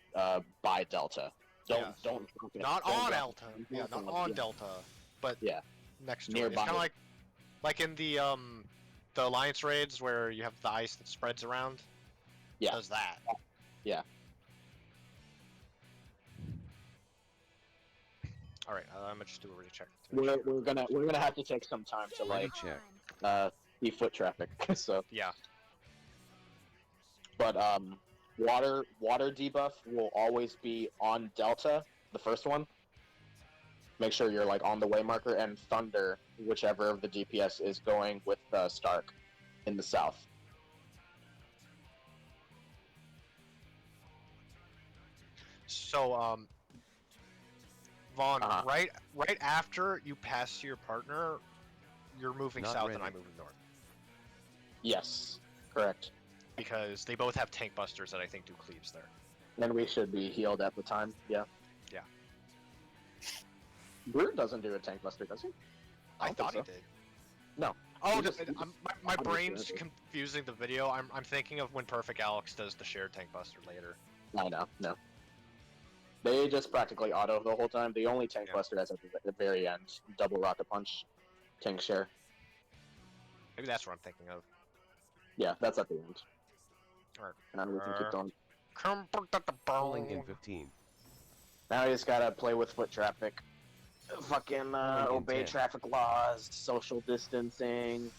by Delta. Yes. Don't drop it. Not Don't on drop Delta. it. Yeah, not Yeah. on Delta, but Yeah. next to it. Nearby. It's kind of like in the Alliance raids where you have the ice that spreads around. Yeah. Does that? Yeah. All right. I'm gonna just do a ready check. We're gonna have to take some time to Ready like check. see foot traffic. So, Yeah. but water debuff will always be on Delta, the first one. Make sure you're like on the way marker, and Thunder, whichever of the DPS is going with Stark in the south. So Vaughn, Uh-huh. right after you pass your partner, you're moving Not south ready. and I'm moving north Yes, correct. because they both have tank busters that I think do cleaves there. And we should be healed at the time. Yeah. Yeah. Brute doesn't do a tank buster, does he? I don't thought think he so. did. No. Oh, He just- my I'm brain's sure. confusing the video. I'm thinking of when Perfect Alex does the shared tank buster later. I know. No. They just practically auto the whole time. The only tank Yeah. buster is at the very end. Double rocket punch, tank share. Maybe that's what I'm thinking of. Yeah, that's at the end. Alright. And we can keep going. Come put that the Pulling in bone. 15. Now you just gotta play with foot traffic. Fucking obey 10. traffic laws, social distancing.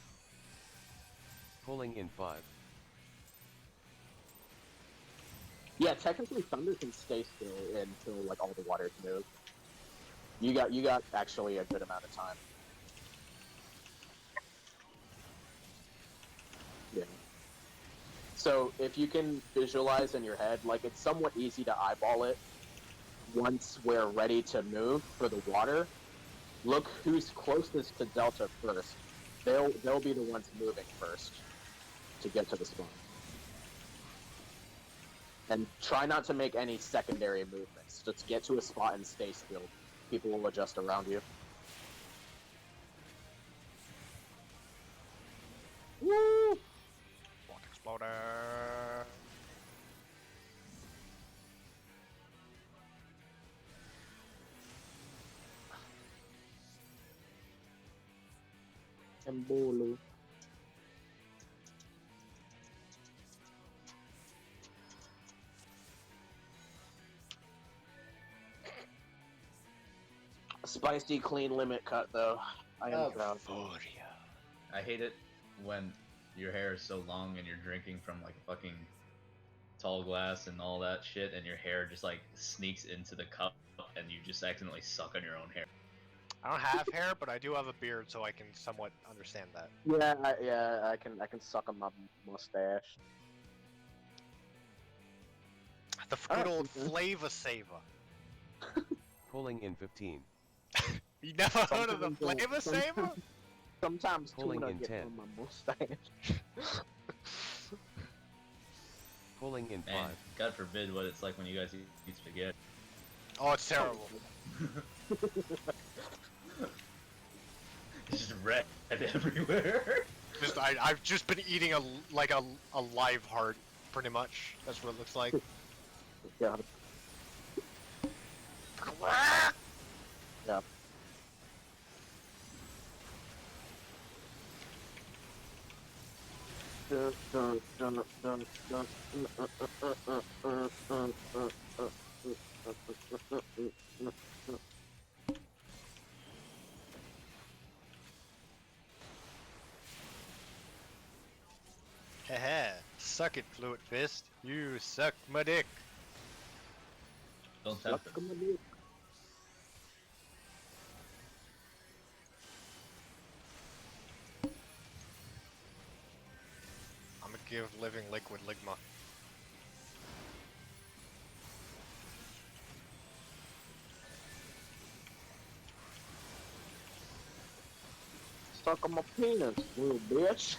Pulling in 5. Yeah, technically Thunder can stay still until like all the waters move. You got actually a good amount of time. Yeah. So if you can visualize in your head, like it's somewhat easy to eyeball it. Once we're ready to move for the water, look who's closest to Delta first. They'll be the ones moving first to get to the spawn. And try not to make any secondary movements. Just get to a spot and stay still. People will adjust around you. Woo! Block exploder. Embolo. Spicy clean limit cut though. I am proud. I hate it when your hair is so long and you're drinking from like a fucking tall glass and all that shit, and your hair just like sneaks into the cup and you just accidentally suck on your own hair. I don't have hair, but I do have a beard, so I can somewhat understand that. Yeah, I can suck on my mustache. The good old Flava Saver. Pulling in 15. You never heard of the Sometimes, Flava Saver? Sometimes Pulling tuna in gets 10. on my mustache. Pulling in 5. And God forbid what it's like when you guys eat spaghetti. Oh, it's terrible. It's just red everywhere. Just I've just been eating a live heart, pretty much. That's what it looks like. Yeah. Yeah. Haha, suck it, Fluid Fist. You suck my dick. Don't tempt them. I'm gonna give Living Liquid Ligma. Suck on my penis, little bitch.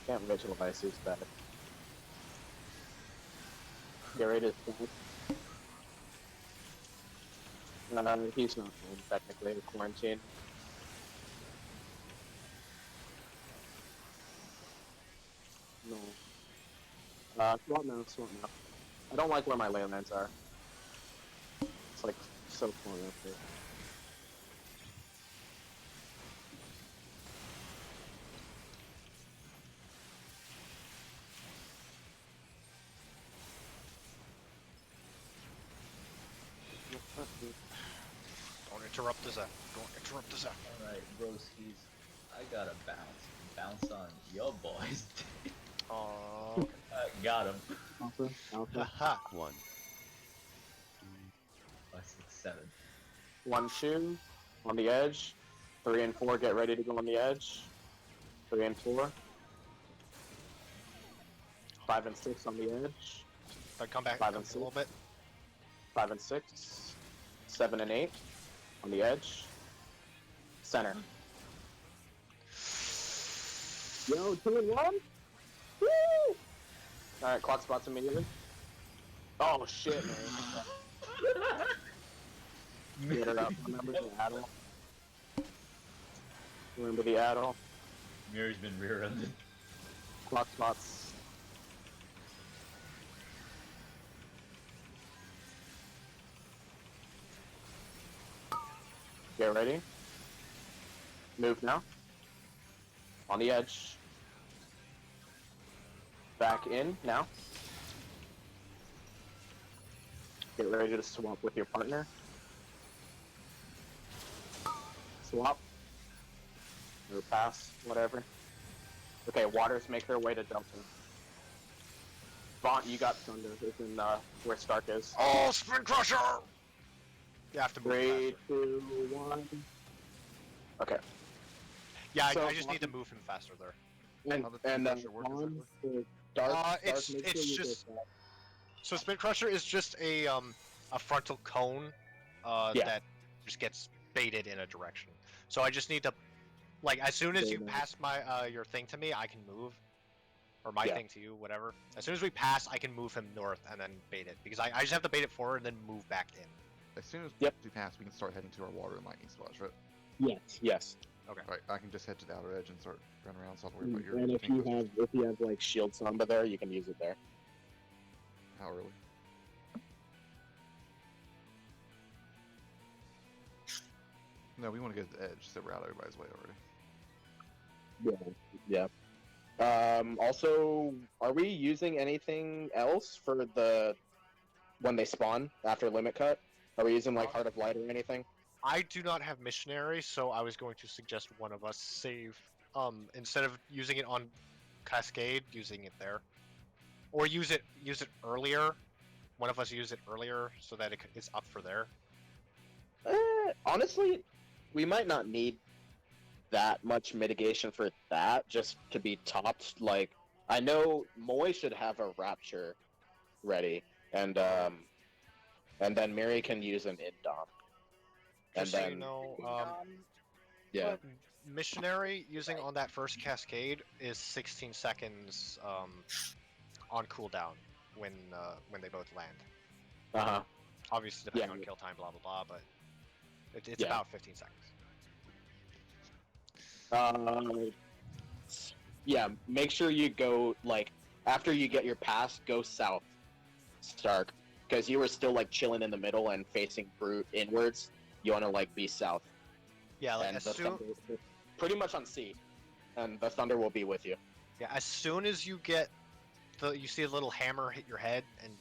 Can't visualize who's better. Get ready to think. He's not home, technically, in quarantine. No. Swap now, swap now. I don't like where my ley lines are. It's like so far up there. Don't interrupt the Zap. Don't interrupt the Zap. Alright, broskies. I gotta bounce. Bounce on your boys. Aww. Got him. Alpha, alpha. Haha. 1. 5, 6, 7. 1, 2, on the edge. 3 and 4, get ready to go on the edge. 3 and 4. 5 and 6 on the edge. If I come back 5 and a little 6. bit. 5 and 6. 7 and 8 on the edge. Center. Yo, 2 and 1? Woo! Alright, clock spots immediately. Oh shit, man. Get it up. Remember the addle. Remember the addle. Miri's been rear-ended. Clock spots. Get ready. Move now. On the edge. Back in now. Get ready to swap with your partner. Swap. Or pass, whatever. Okay, waters make their way to Delta. Vaunt, you got Thunder. It's in where Stark is. Oh, Spin Crusher! You have to move 3, faster. 2, 1. Okay. Yeah, So, I just need to move him faster there. And, How does and Spin Crusher work Vaughn, exactly? Dark, It's make sure you just get that. so Spin Crusher is just a frontal cone Yeah. that just gets baited in a direction. So I just need to, like, as soon as you Bait it. pass my your thing to me, I can move, or my Yeah. thing to you, whatever. As soon as we pass, I can move him north and then bait it because I just have to bait it forward and then move back in. As soon as Yep. we pass, we can start heading to our water and lightning spots, right? Yes. Right, I can just head to the outer edge and start running around, so I'll worry about your And if you tank have like shield samba there, you can use it there. How early? No, we want to get to the edge, so we're out of everybody's way already. Yeah. Also, are we using anything else for the when they spawn after limit cut? Are we using like Heart of Light or anything? I do not have missionary, so I was going to suggest one of us save. Instead of using it on Cascade, using it there, or use it earlier. One of us use it earlier so that it's up for there. Honestly, we might not need that much mitigation for that just to be topped. Like, I know Moy should have a Rapture ready, and then Mary can use an Indom. And Just so then you know, yeah, missionary using on that first Cascade is 16 seconds on cooldown when they both land. uh-huh. Obviously, depending Yeah. on kill time, blah blah blah, but it's Yeah. about 15 seconds. Yeah, make sure you go, like, after you get your pass, go south, Stark, because you were still, like, chilling in the middle and facing Brute inwards. You want to, like, be south. Yeah, like And as the soon Thunder, pretty much on C, and the Thunder will be with you. as soon as you get you see a little hammer hit your head and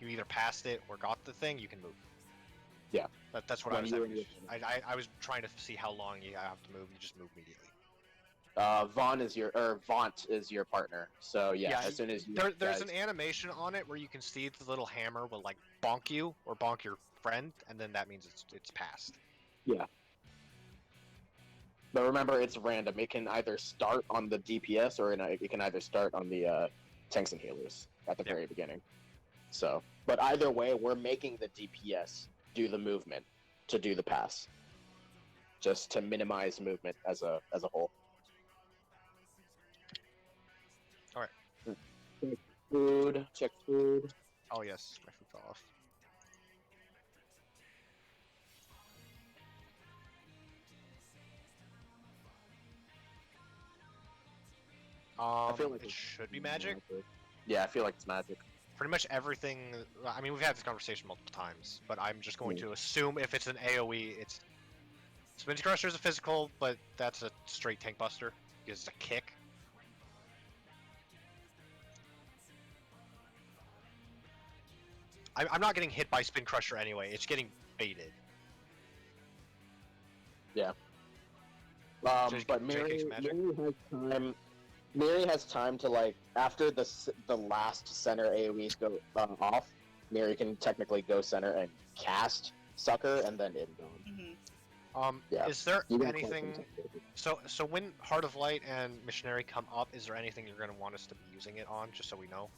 you either passed it or got the thing, you can move. Yeah. That's what I When was you're having. in I was trying to see how long you have to move. You just move immediately. Vaunt is your partner, so yeah, as soon as you there's guys... an animation on it where you can see the little hammer will like bonk you or bonk your friend, and then that means it's passed. Yeah. But remember, it's random. It can either start on the DPS or it can either start on the tanks and healers at the very beginning. So, but either way, we're making the DPS do the movement to do the pass, just to minimize movement as a whole. All right. Check food. Oh yes, my food fell off. I feel like it should be magic. Yeah, I feel like it's magic. Pretty much everything. I mean, we've had this conversation multiple times, but I'm just going to assume if it's an AOE, it's Spin Crusher is a physical, but that's a straight tank buster because it's a kick. I'm not getting hit by Spin Crusher anyway. It's getting baited. Yeah. JK But Mary magic? has time to, like, after the last center AoEs go off, Mary can technically go center and cast Sucker and then Indom. Yeah. Is there You can anything? call So when Heart of Light and Missionary come up, is there anything you're going to want us to be using it on, just so we know?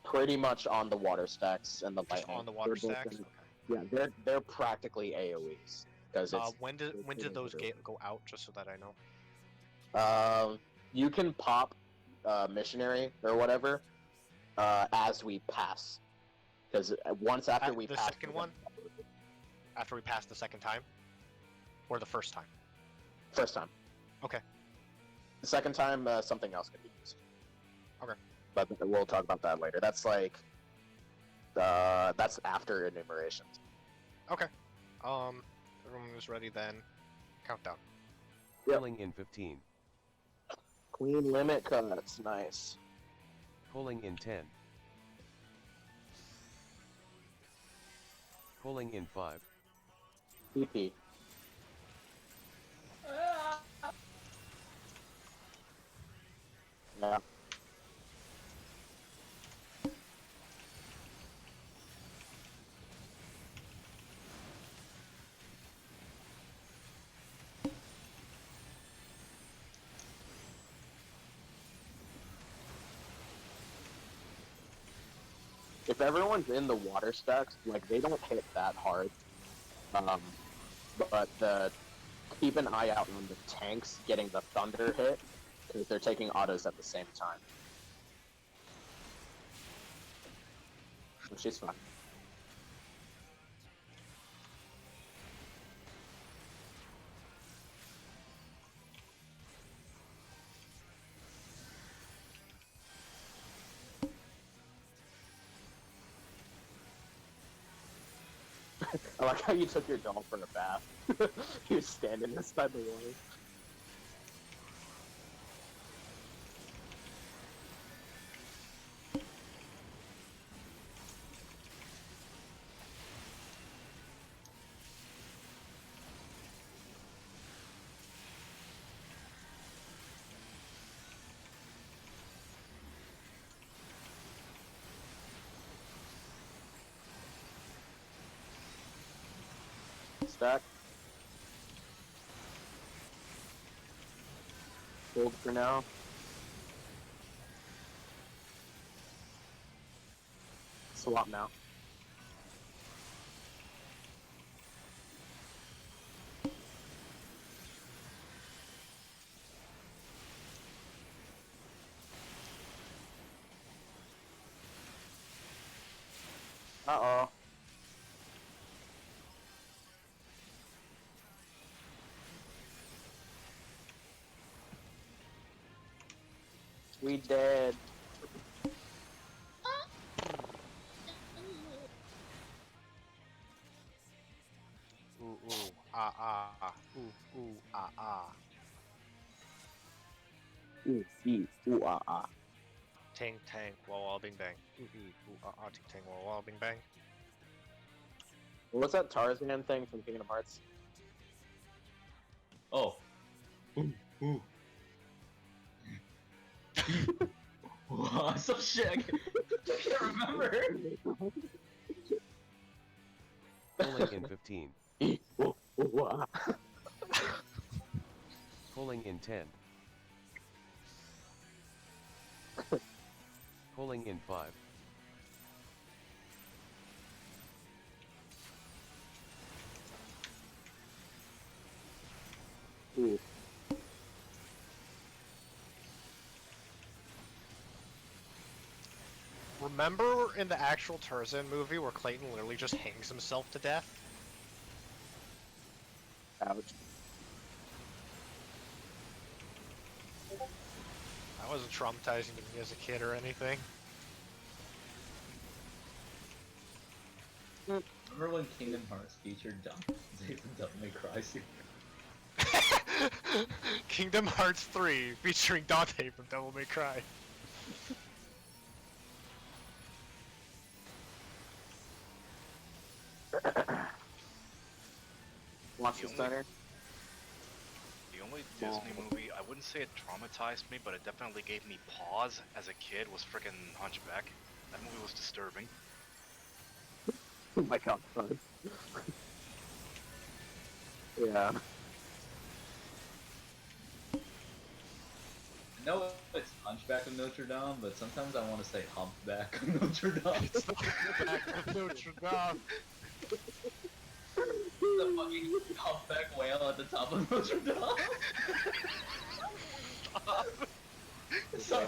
pretty much on the water stacks and the Just lightning. on the water They're both stacks. gonna- Okay. Yeah, they're practically AoEs because it's. When did those go out? Just so that I know. You can pop missionary or whatever as we pass, because once after we The pass second one? After we pass the second time, or the first time? First time. Okay. The second time, something else can be used. Okay. But we'll talk about that later. That's like, that's after enumerations. Okay. Everyone is ready then. Countdown. Yep. Pulling in 15. Queen limit cuts, nice. Pulling in 10. Pulling in 5. PP. Yeah. If everyone's in the water stacks, like, they don't hit that hard. But keep an eye out on the tanks getting the thunder hit, because they're taking autos at the same time. She's fine. I like how you took your dog for a bath. He was standing inside the water. stack. Hold for now. Swap now. Uh-oh. We dead. Ooh, ah, ah. Ooh, ee, ooh, ah, ah. Ting, tang, wah, wah, bing, bang. Ooh, ee, ooh, ah, ah, ting, tang, wah, wah, bing, bang. What's that Tarzan thing from Kingdom Hearts? Oh. Ooh, ooh. Wow, so shit. I can't remember. Pulling in 15. Ee, ooh, ooh, ah. Pulling in 10. Pulling in 5. Ooh. Remember in the actual Tarzan movie where Clayton literally just hangs himself to death? Ouch. That wasn't traumatizing to me as a kid or anything. Remember when Kingdom Hearts featured Dante from Devil May Cry? Kingdom Hearts 3 featuring Dante from Devil May Cry. Watch The the only- center. The only Disney movie, I wouldn't say it traumatized me, but it definitely gave me pause as a kid, was frickin' Hunchback. That movie was disturbing. Oh my god, son. Yeah. I know it's Hunchback of Notre Dame, but sometimes I want to say Humpback of Notre Dame. It's the Hunchback of Notre Dame. The fucking humpback whale at the top of Notre Dame. Sorry.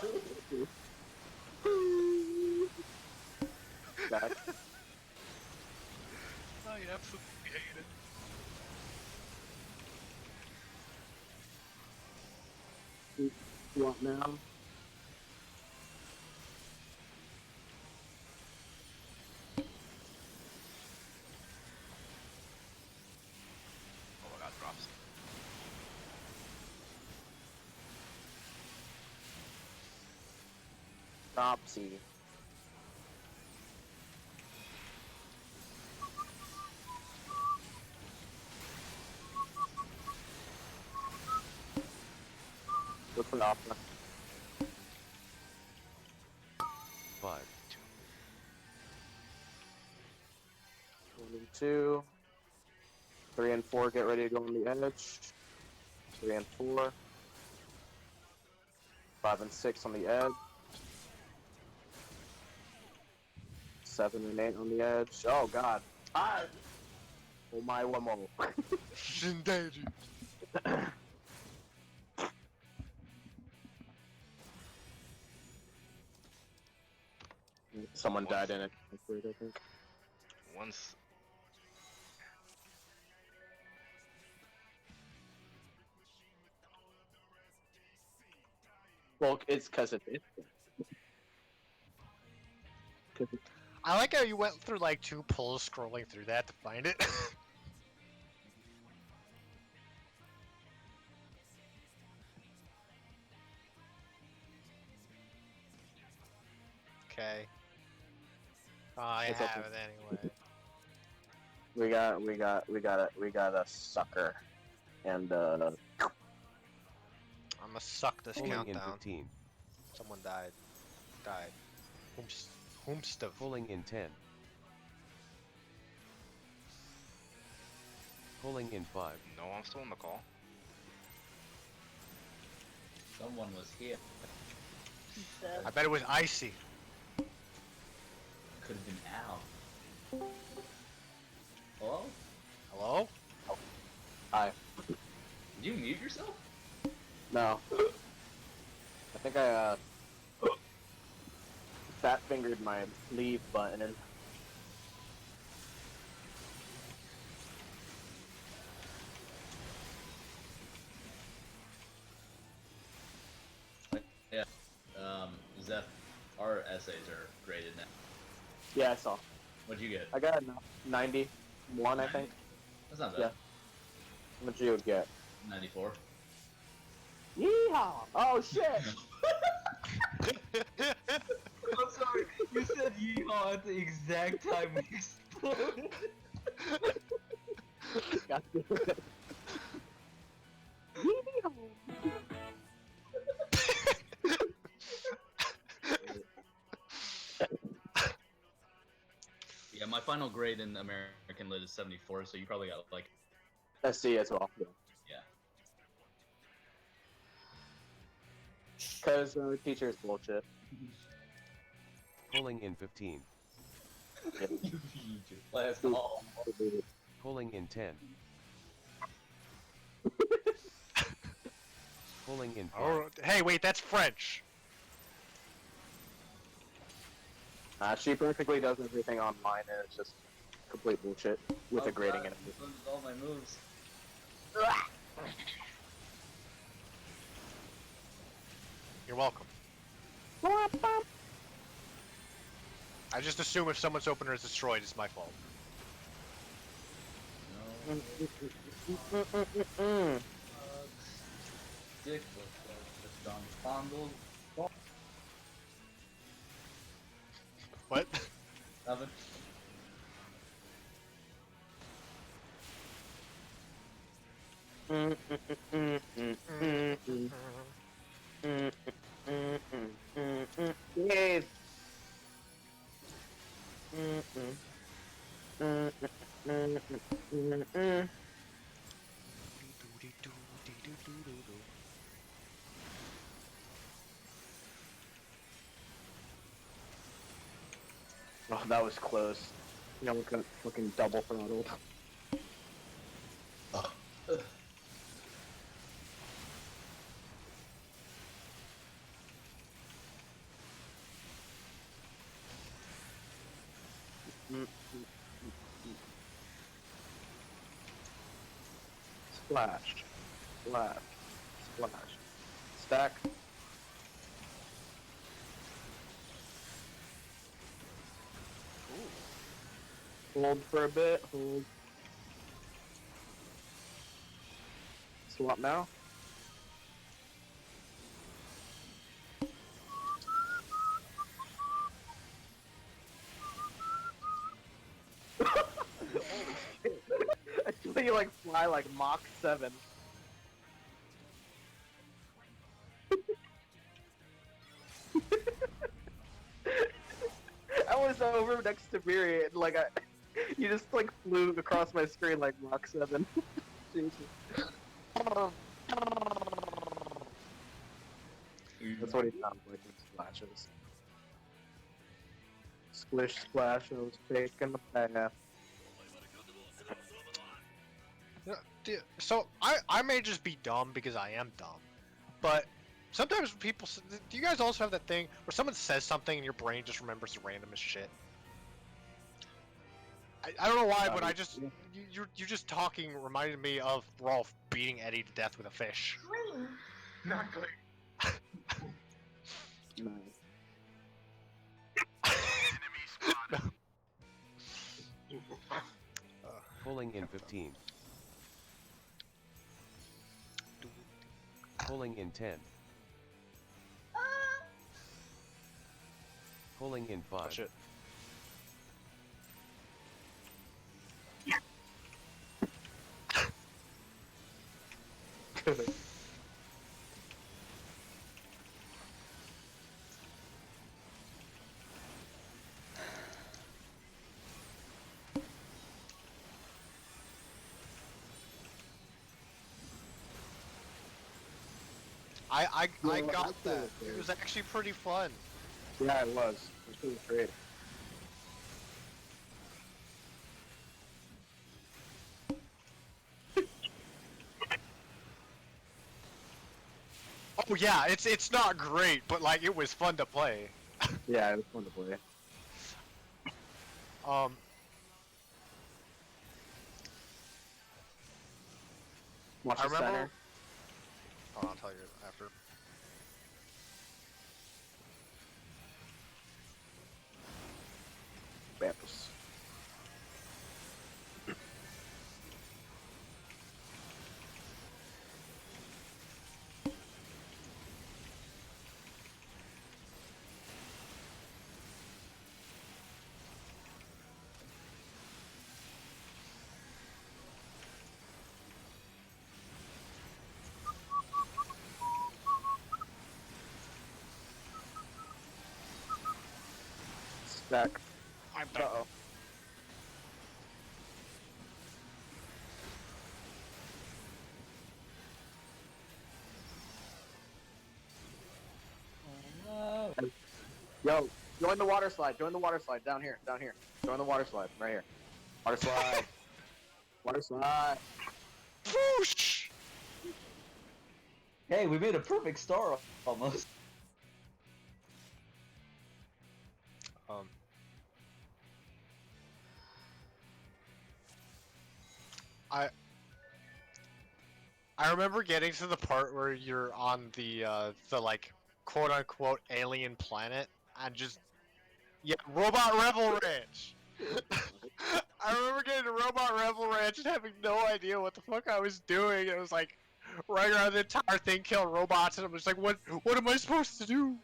Back. I absolutely hate it. Swap now. Oh, I got drops. Dropsy. Look for the opera. 5. 1 and 2. 3 and 4, get ready to go on the edge. 3 and 4. 5 and 6 on the edge. 7 and 8 on the edge. Oh god. Ah! Oh my wamo. Shindeji. Someone died in it. I think. Once Well, it's because it is. I like how you went through like 2 pulls scrolling through that to find it. Okay. Oh, I It's have okay. it anyway. We got a sucker, and I'm gonna suck this Pulling in countdown. 15. Someone died. Died. Whomstuff. Pulling in 10. Pulling in 5. No, I'm still on the call. Someone was here. That- I bet it was icy. Could have been Al. Hello? Hello? Hi. Did you mute yourself? No. I think I fat fingered my leave button. Yeah. Zeph, our essays are graded now. Yeah, I saw. What'd you get? I got a 91, I think. That's not bad. Yeah. How much you would get? 94. Yeehaw! Oh shit! I'm sorry, you said yeehaw at the exact time we exploded. Got it. Yeah, my final grade in American Lit is 74, so you probably got like, SC as well. Yeah. yeah. Because the teacher's bullshit. Pulling in 15. You last all. Pulling in 10. Pulling in 5. Oh, hey, wait, that's French. She practically does everything online, and it's just complete bullshit with the grading and everything. All my moves. You're welcome. I just assume if someone's opener is destroyed, it's my fault. No. Dick was John Fondle. What? Nothing. Yes. Oh, that was close. You know, got fucking double throttled. Splash. Splash. Splash. Stack. Hold for a bit. Hold. Swap now. Holy shit. I feel you like fly like Mach 7. I was over next to Miri and like you just like flew across my screen like Mach 7. Jesus. That's what he sounds like when he splashes. Splish splash, I was taking a bath. So I may just be dumb because I am dumb, but sometimes people. Do you guys also have that thing where someone says something and your brain just remembers the randomest shit? I don't know why, but I just you just talking reminded me of Rolf beating Eddie to death with a fish. Not clear. Nice. Pulling in 15. Pulling in 10. Pulling in 5. Oh, shit. I Yeah, got I that. feel It it. was actually pretty fun. Yeah, it was. It was great. Oh yeah, it's not great, but like it was fun to play. Yeah, it was fun to play. Um, Watch I the remember. center. Oh, I'll tell you after. Bamps. Stack. I'm Uh-oh. Oh, no. Yo, join the water slide. Join the water slide. Down here. Down here. Join the water slide. Right here. Water slide. Water slide. Whoosh! Hey, we made a perfect star almost. Um, I remember getting to the part where you're on the like quote unquote alien planet and just yeah, Robot Rebel Ranch. I remember getting to Robot Rebel Ranch and having no idea what the fuck I was doing. It was like running around the entire thing, killing robots, and I'm just like, what am I supposed to do?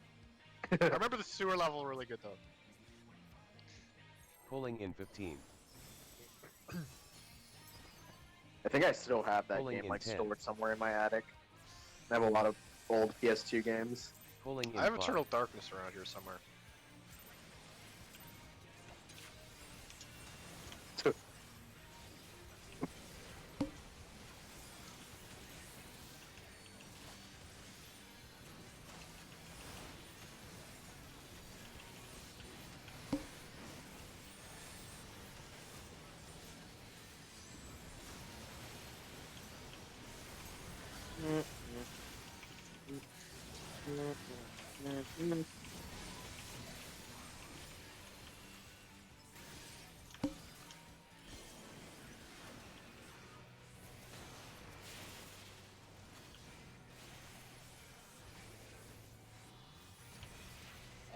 I remember the sewer level really good though. Pulling in 15. I think I still have that Pulling game in like 10. stored somewhere in my attic. I have a lot of old PS2 games. Pulling in I have 5. Eternal Darkness around here somewhere.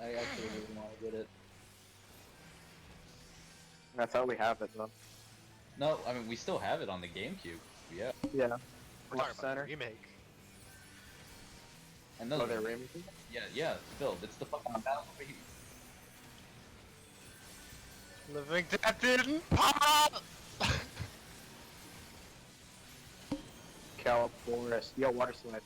I actually really want to get it. I thought we have it though. No, I mean we still have it on the GameCube. Yeah, Yeah. We're Watch talking the center. about the remake. and those Oh, are they're remaking? yeah, Phil, it's the fucking battlefield. Living that didn't pop. Cal Forest. Yo, water slide.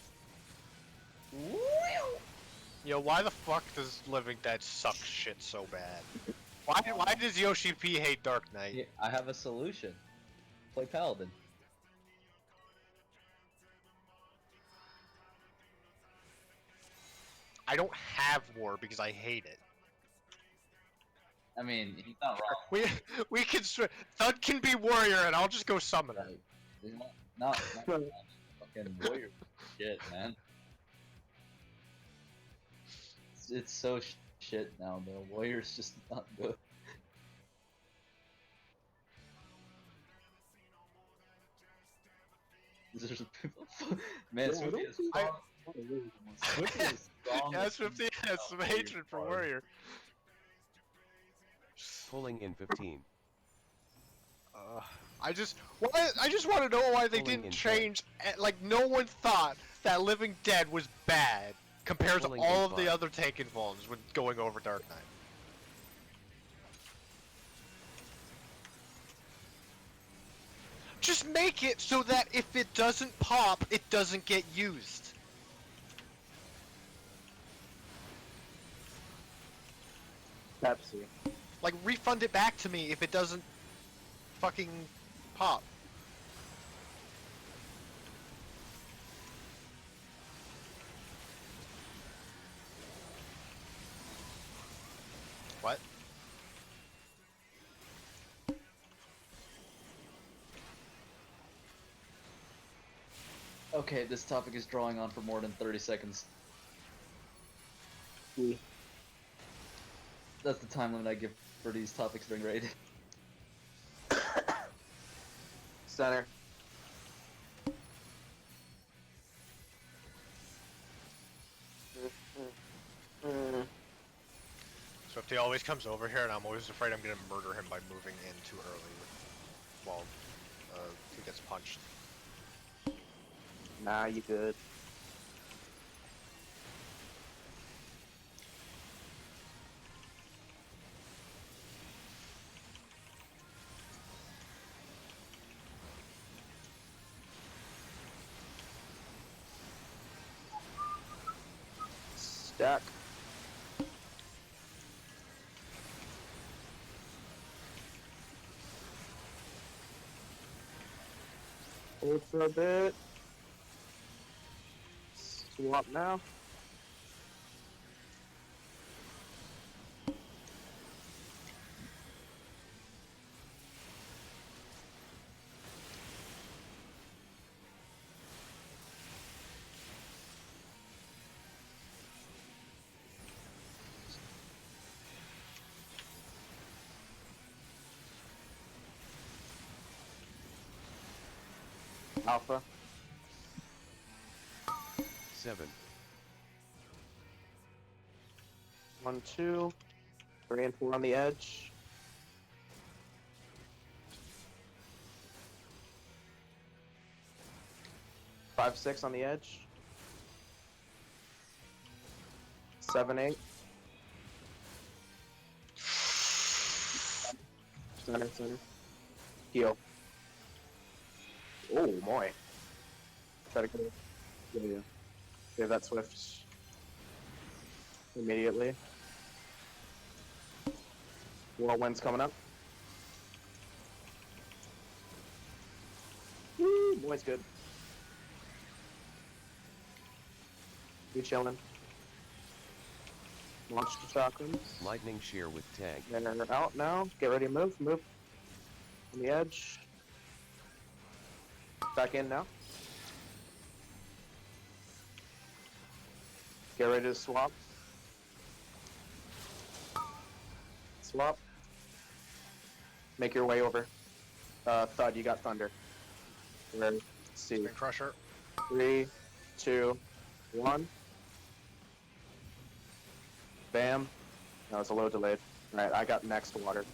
Yo, why the fuck does Living Dead suck shit so bad? Why does Yoshi P hate Dark Knight? Yeah, I have a solution. Play Paladin. I don't have war because I hate it. I mean, he's not wrong. We can Thud can be warrior and I'll just go summon her. Like, he's not fucking warrior shit, man. It's so shit now, though. Warrior's just not good. There's man, Yeah, I Swifty don't is think- strong. Swifty is strong. Yeah, Swifty has some hatred for warrior. Pulling in 15. I just want to know why they Pulling didn't in change. Like no one thought that Living Dead was bad compared to Pulling all in of the 5. other Taken volumes when going over Dark Knight. Just make it so that if it doesn't pop, it doesn't get used. Pepsi. Like refund it back to me if it doesn't fucking pop. Okay, this topic is drawing on for more than 30 seconds. Mm. That's the time limit I give for these topics during raid. Center. Swifty always comes over here, and I'm always afraid I'm gonna murder him by moving in too early while he gets punched. Nah, you good. Stack. Hold for a bit. Swap now. Alpha. 7, 1, 2. 3 and 4 on the edge. Five, 6 on the edge. 7, 8. Center. Heal. Oh, boy. Try to get it. Yeah. Save that Swift immediately. Whirlwind's coming up. Woo, boy's good. You chilling. Launch the chakrams. lightning shear with tag, Then they're out now. Get ready to move. Move. On the edge. Back in now. Get ready to swap. Swap. Make your way over. Thud, you got Thunder. Let's see. Spin Crusher. 3, 2, 1. Bam. That was a little delayed. Alright, I got next water.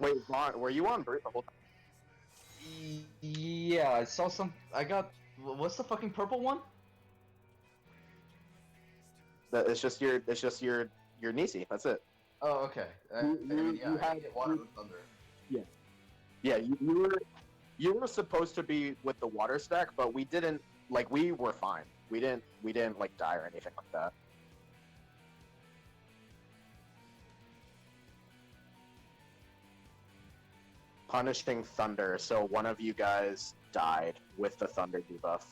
Wait, Vaughn, were you on Brute the whole time? Yeah, I saw some. I got. What's the fucking purple one? It's just your Nisi. That's it. Oh, okay. I mean, yeah, you I had- get water with thunder. Yeah, you were supposed to be with the water stack, but we didn't like we were fine. We didn't like die or anything like that. Punishing Thunder, so one of you guys died with the Thunder debuff.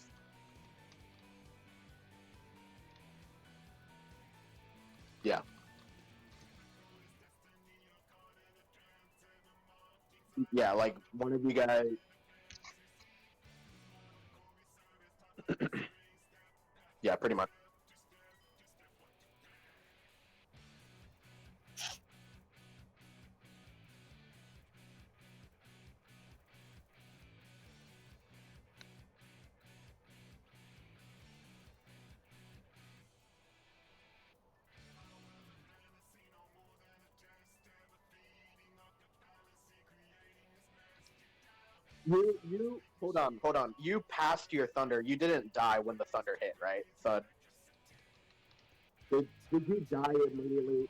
Yeah. Yeah, like one of you guys. Yeah, pretty much. You hold on. You passed your Thunder. You didn't die when the Thunder hit, right? Thud. Did you die immediately?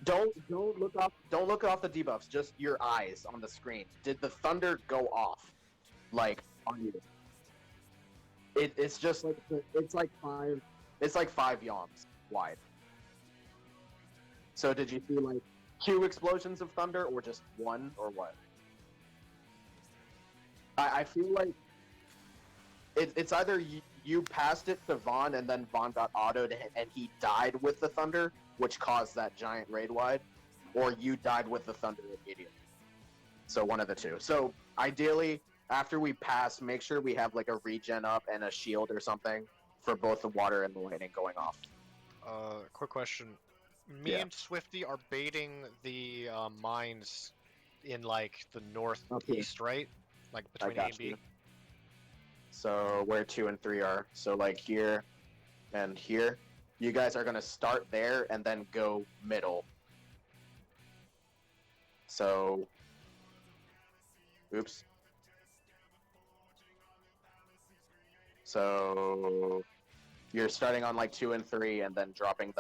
Don't look off the debuffs. Just your eyes on the screen. Did the Thunder go off, like on you? It's just like it's like 5 yawns wide. So did you see like 2 explosions of thunder or just 1 or what? I feel like it's either you passed it to Vaughn, and then Vaughn got autoed, and he died with the thunder, which caused that giant raid wide, or you died with the thunder immediately. So one of the two. So ideally, after we pass, make sure we have like a regen up and a shield or something for both the water and the lightning going off. Quick question. Me Yeah. and Swifty are baiting the mines in like the Okay. northeast, right? Like I between A and got B. you. So where 2 and 3 are. So like here and here. You guys are gonna start there and then go middle. So, oops. So you're starting on like 2 and 3 and then dropping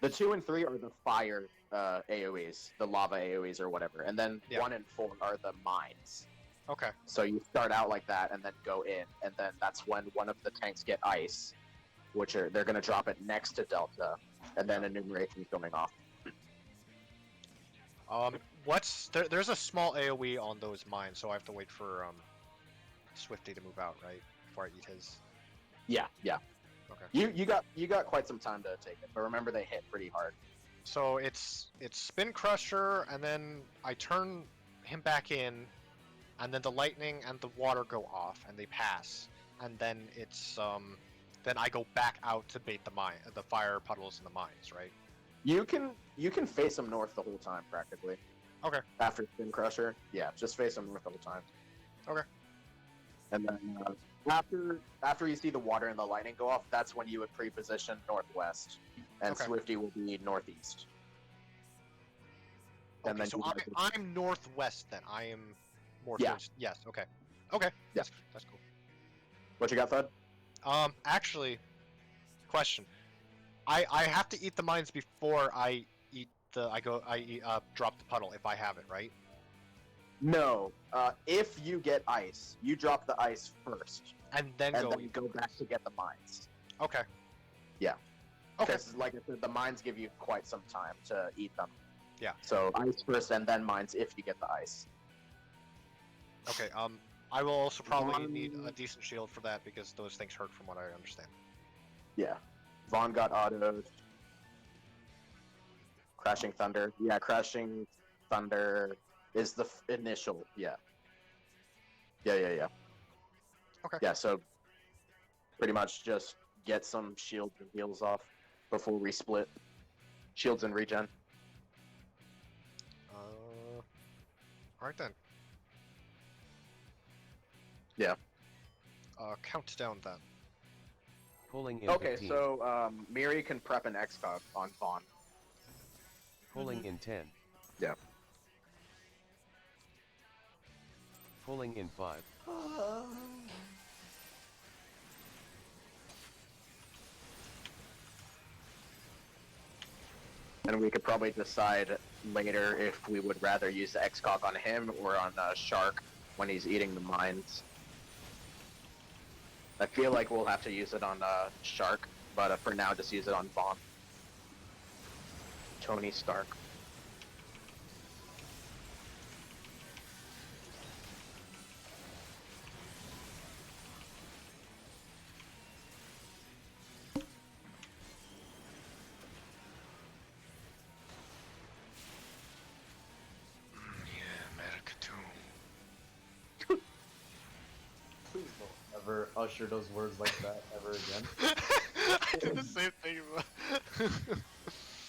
the 2 and 3 are the fire AoEs, the lava AoEs or whatever, and then Yeah. 1 and 4 are the mines. Okay. So you start out like that and then go in, and then that's when one of the tanks get ice, which they're gonna drop it next to Delta, and then enumeration's going off. There's a small AoE on those mines, so I have to wait for Swifty to move out, right? Before I eat his. Yeah. Okay. You got quite some time to take it, but remember they hit pretty hard. So it's Spin Crusher, and then I turn him back in, and then the lightning and the water go off, and they pass, and then it's then I go back out to bait the fire puddles in the mines, right? You can face them north the whole time practically. Okay. After Spin Crusher, yeah, just face them north the whole time. Okay. And then after you see the water and the lightning go off, that's when you would pre-position northwest, and Okay. Swifty will be northeast. Okay, And then so you guys I'm northwest then. I am more Yeah. towards. Yes. Okay. Okay. Yeah. That's cool. what you got, Thud? Actually, question. I have to eat the mines before I eat drop the puddle if I have it, right? No. If you get ice, you drop the ice first, And then and go. then eat go the back mines. to get the mines. Okay. Yeah. Okay. Because, like I said, the mines give you quite some time to eat them. Yeah. So ice first, and then mines if you get the ice. Okay. I will also probably need a Vaughn- decent shield for that because those things hurt from what I understand. Yeah. Vaughn got autoed. Crashing Thunder. Yeah, Crashing Thunder is the initial. Yeah. Yeah. Okay. Yeah, so pretty much just get some shields and heals off before we split. Shields and regen. All right then. Yeah. Countdown then. Pulling in Okay, 15. so Miri can prep an XCOG on Vaughn. Pulling in 10. Yeah. Pulling in 5. And we could probably decide later if we would rather use the XCOG on him or on Shark when he's eating the mines. I feel like we'll have to use it on Shark, but for now, just use it on Vaughn. Tony Stark. Yeah, America too. Please don't ever usher those words like that ever again. I did the same thing.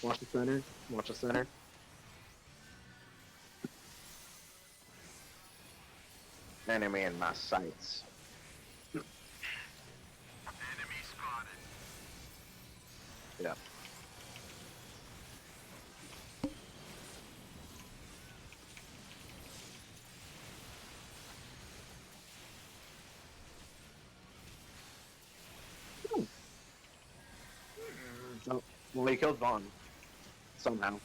Watch the center. Watch the center. Enemy in my sights. Yeah. Oh, well, he killed Vaughn. Somehow.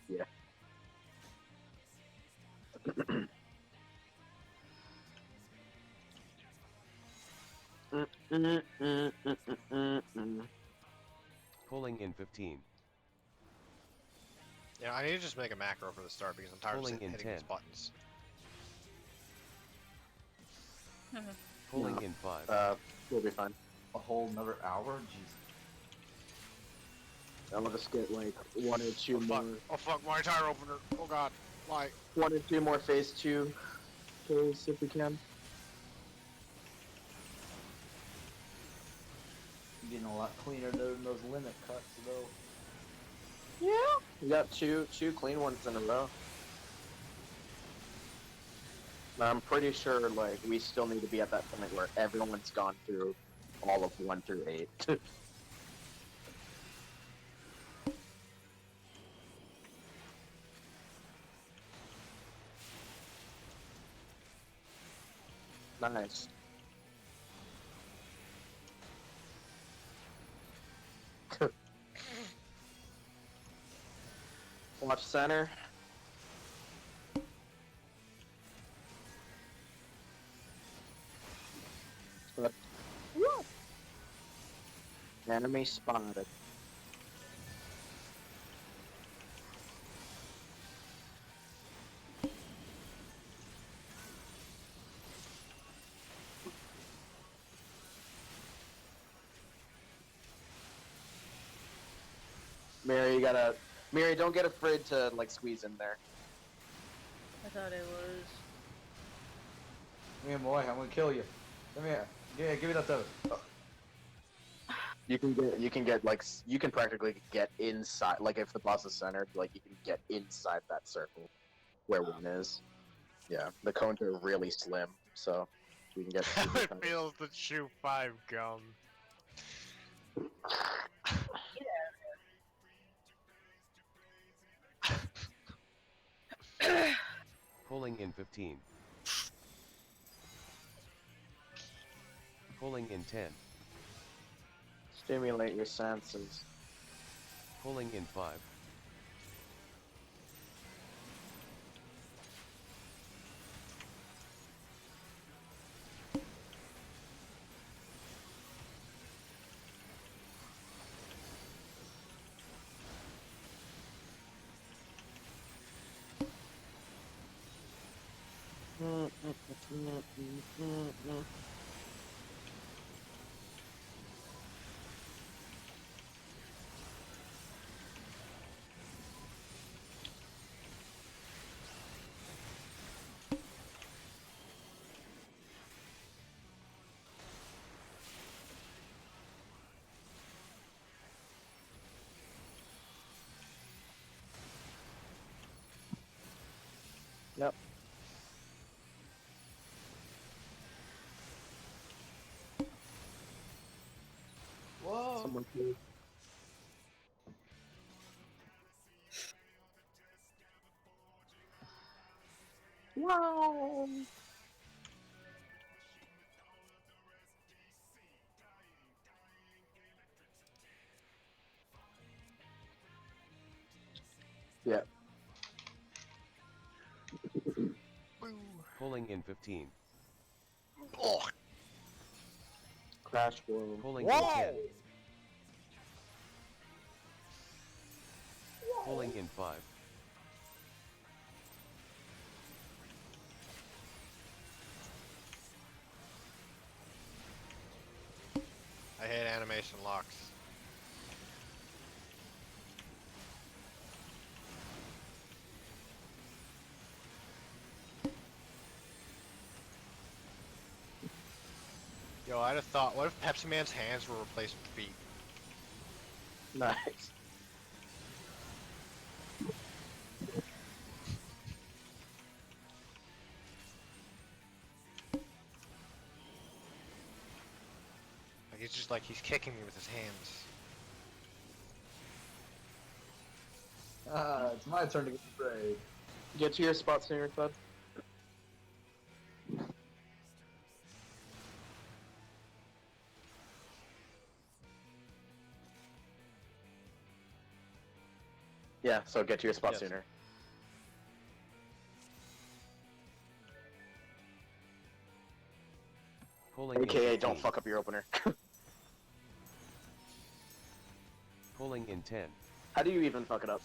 Yeah. Pulling in 15. Yeah, I need to just make a macro for the start because I'm tired of Pulling in hitting these 10. buttons. Pulling No. in 5. We'll be fine. A whole another hour? Jeez. I'll just get like one or two Oh fuck! more, Oh fuck! My tire opener! Oh god! Why? one or two more phase 2 kills if we can. Getting a lot cleaner than those limit cuts, though. Yeah. We got two clean ones in a row. I'm pretty sure like we still need to be at that point where everyone's gone through all of 1 through 8. Nice. Watch center. Enemy spotted. Mary, don't get afraid to like squeeze in there. I thought it was. Come here, boy. I'm gonna kill you. Come here. Yeah, give me that toad. Oh. You can practically get inside. Like if the boss is centered, like you can get inside that circle where one is. Yeah, the cones are really slim, so we can get. How it feels to chew 5 gum. Pulling in 15. Pulling in 10. Stimulate your senses. Pulling in 5. Yep. Whoa. Someone please. Wow. Yeah. Pulling in 15. Oh! Crash blow. Pulling in Whoa! 10. Pulling in 5. I hate animation locks. Yo, I'd have thought, what if Pepsi Man's hands were replaced with feet? Nice. Like, it's just like he's kicking me with his hands. Ah, it's my turn to get sprayed. Get to your spot sooner, Bud. Yeah, so get to your spot Yes. sooner. Pulling Pulling in AKA, don't 15. fuck up your opener. Pulling in 10. How do you even fuck it up?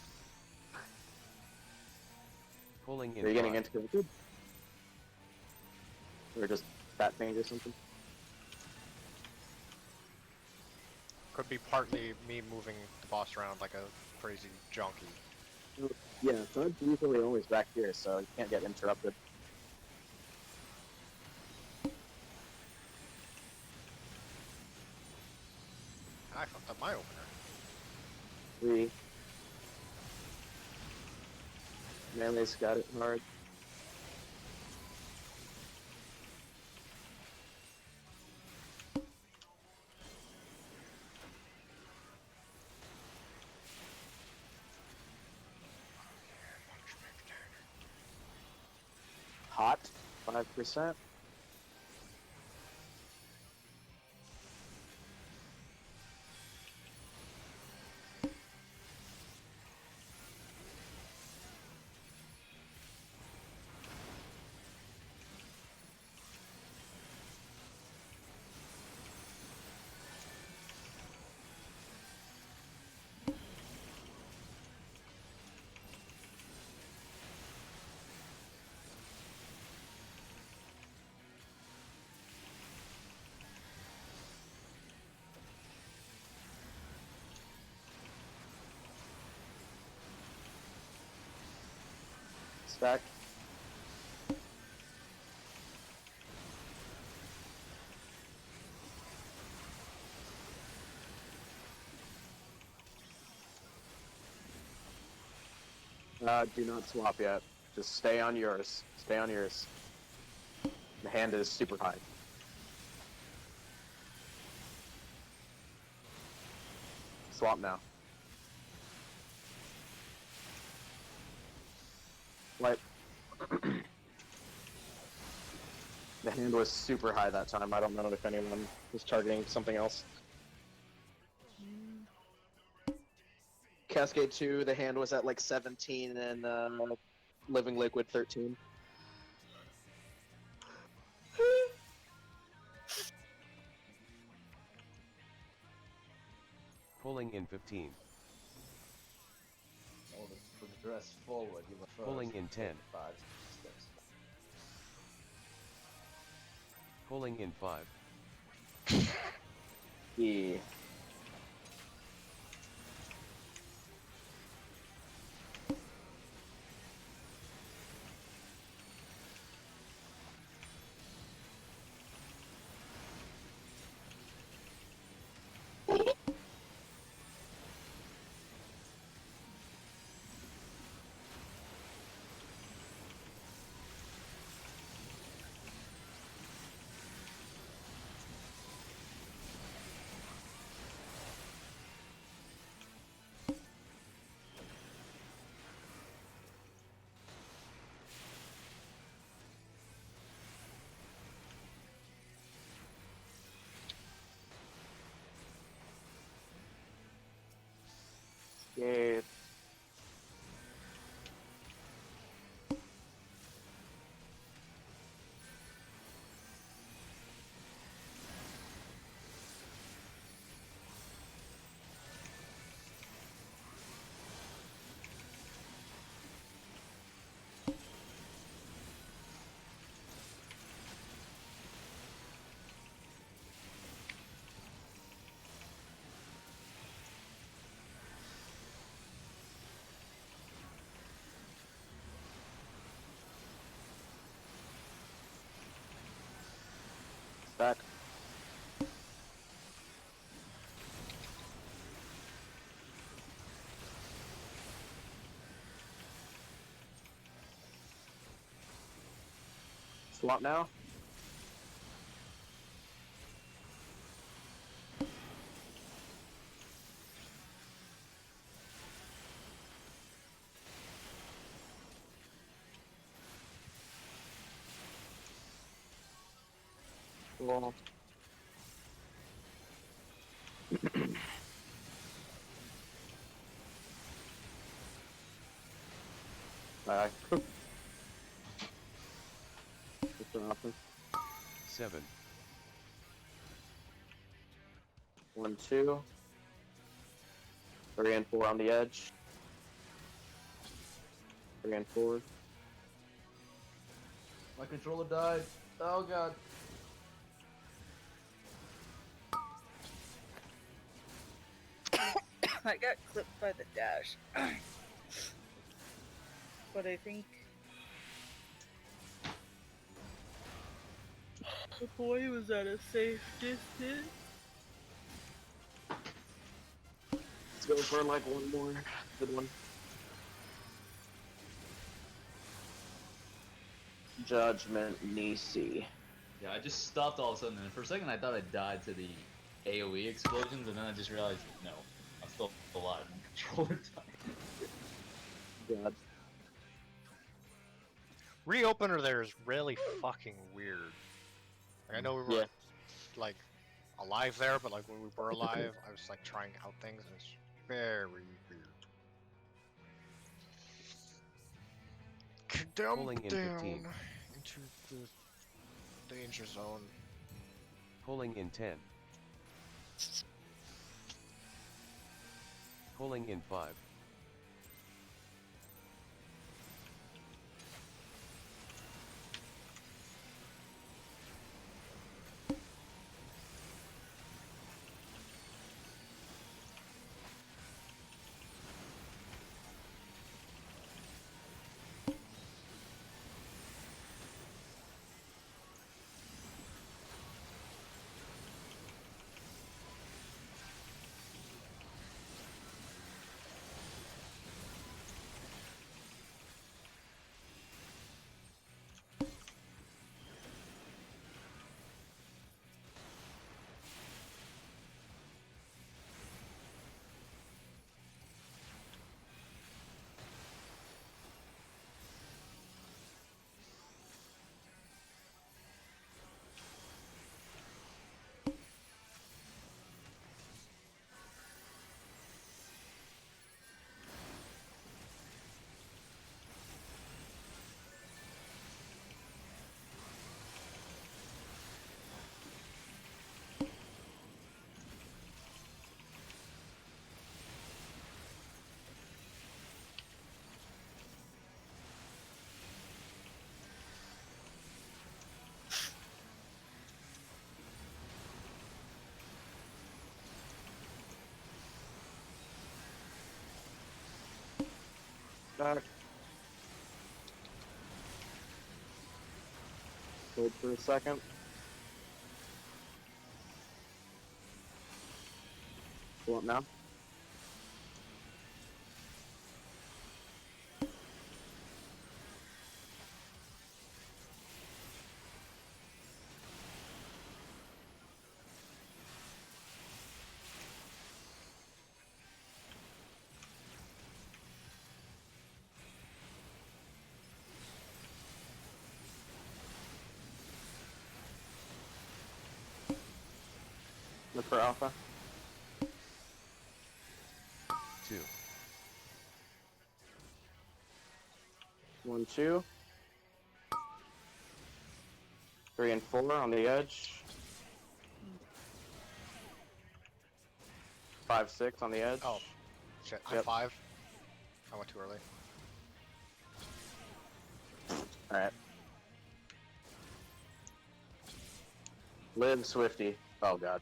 Pulling in Are you getting 5. interrupted? Or just fat things or something? Could be partly me moving the boss around like a crazy junkie. Yeah, Todd's usually always back here, so you can't get interrupted. And I fucked up my opener. 3. Melee's got it hard. Hot, 5%. Stack. Do not swap yet. Just stay on yours. Stay on yours. The hand is super high. Swap now. Like, the hand was super high that time. I don't know if anyone was targeting something else. Cascade 2, the hand was at like 17 and Living Liquid 13. Pulling in 15. Oh, to progress forward, you must first Pulling in 10. 5 steps. Pulling in 5. Yeah. Yeah. Back. Swap now. Cool. Bye. That's awesome. 7. 1, 2. 3 and 4 on the edge. 3 and 4. My controller died. Oh god. I got clipped by the dash. But I think the boy was at a safe distance. Let's go for like one more good one. Judgment Nisi. Yeah, I just stopped all of a sudden, and for a second I thought I died to the AoE explosions, and then I just realized, no, I'm still alive. My controller died. God. Reopener there is really fucking weird. Like, I know we were Yeah. like alive there, but like when we were alive, I was like trying out things, and it's very weird. Down, Pulling in down 15. into the danger zone. Pulling in 10. Pulling in 5. Back. Hold for a second. Go up now. Look for alpha. 2. 1, 2. 3 and 4 on the edge. 5, 6 on the edge. Oh, shit! I'm Yep. 5. I went too early. Alright. Live Swifty. Oh god.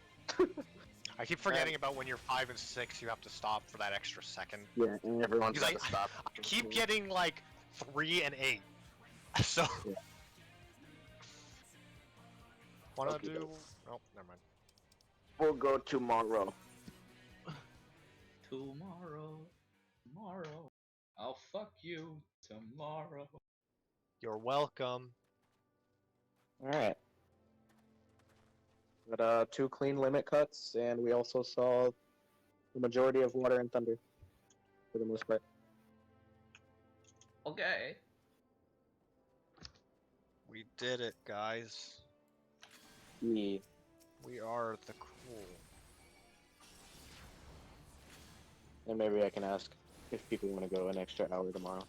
I keep forgetting about when you're 5 and 6, you have to stop for that extra second. Yeah, and everyone's Because got to stop. I keep getting like 3 and 8. So. Yeah. Wanna Okay, do? though. Oh, never mind. We'll go tomorrow. Tomorrow. I'll fuck you tomorrow. You're welcome. Alright. Got 2 clean limit cuts, and we also saw the majority of Water and Thunder, for the most part. Okay. We did it, guys. Yeah. We are the cool. And maybe I can ask if people want to go an extra hour tomorrow.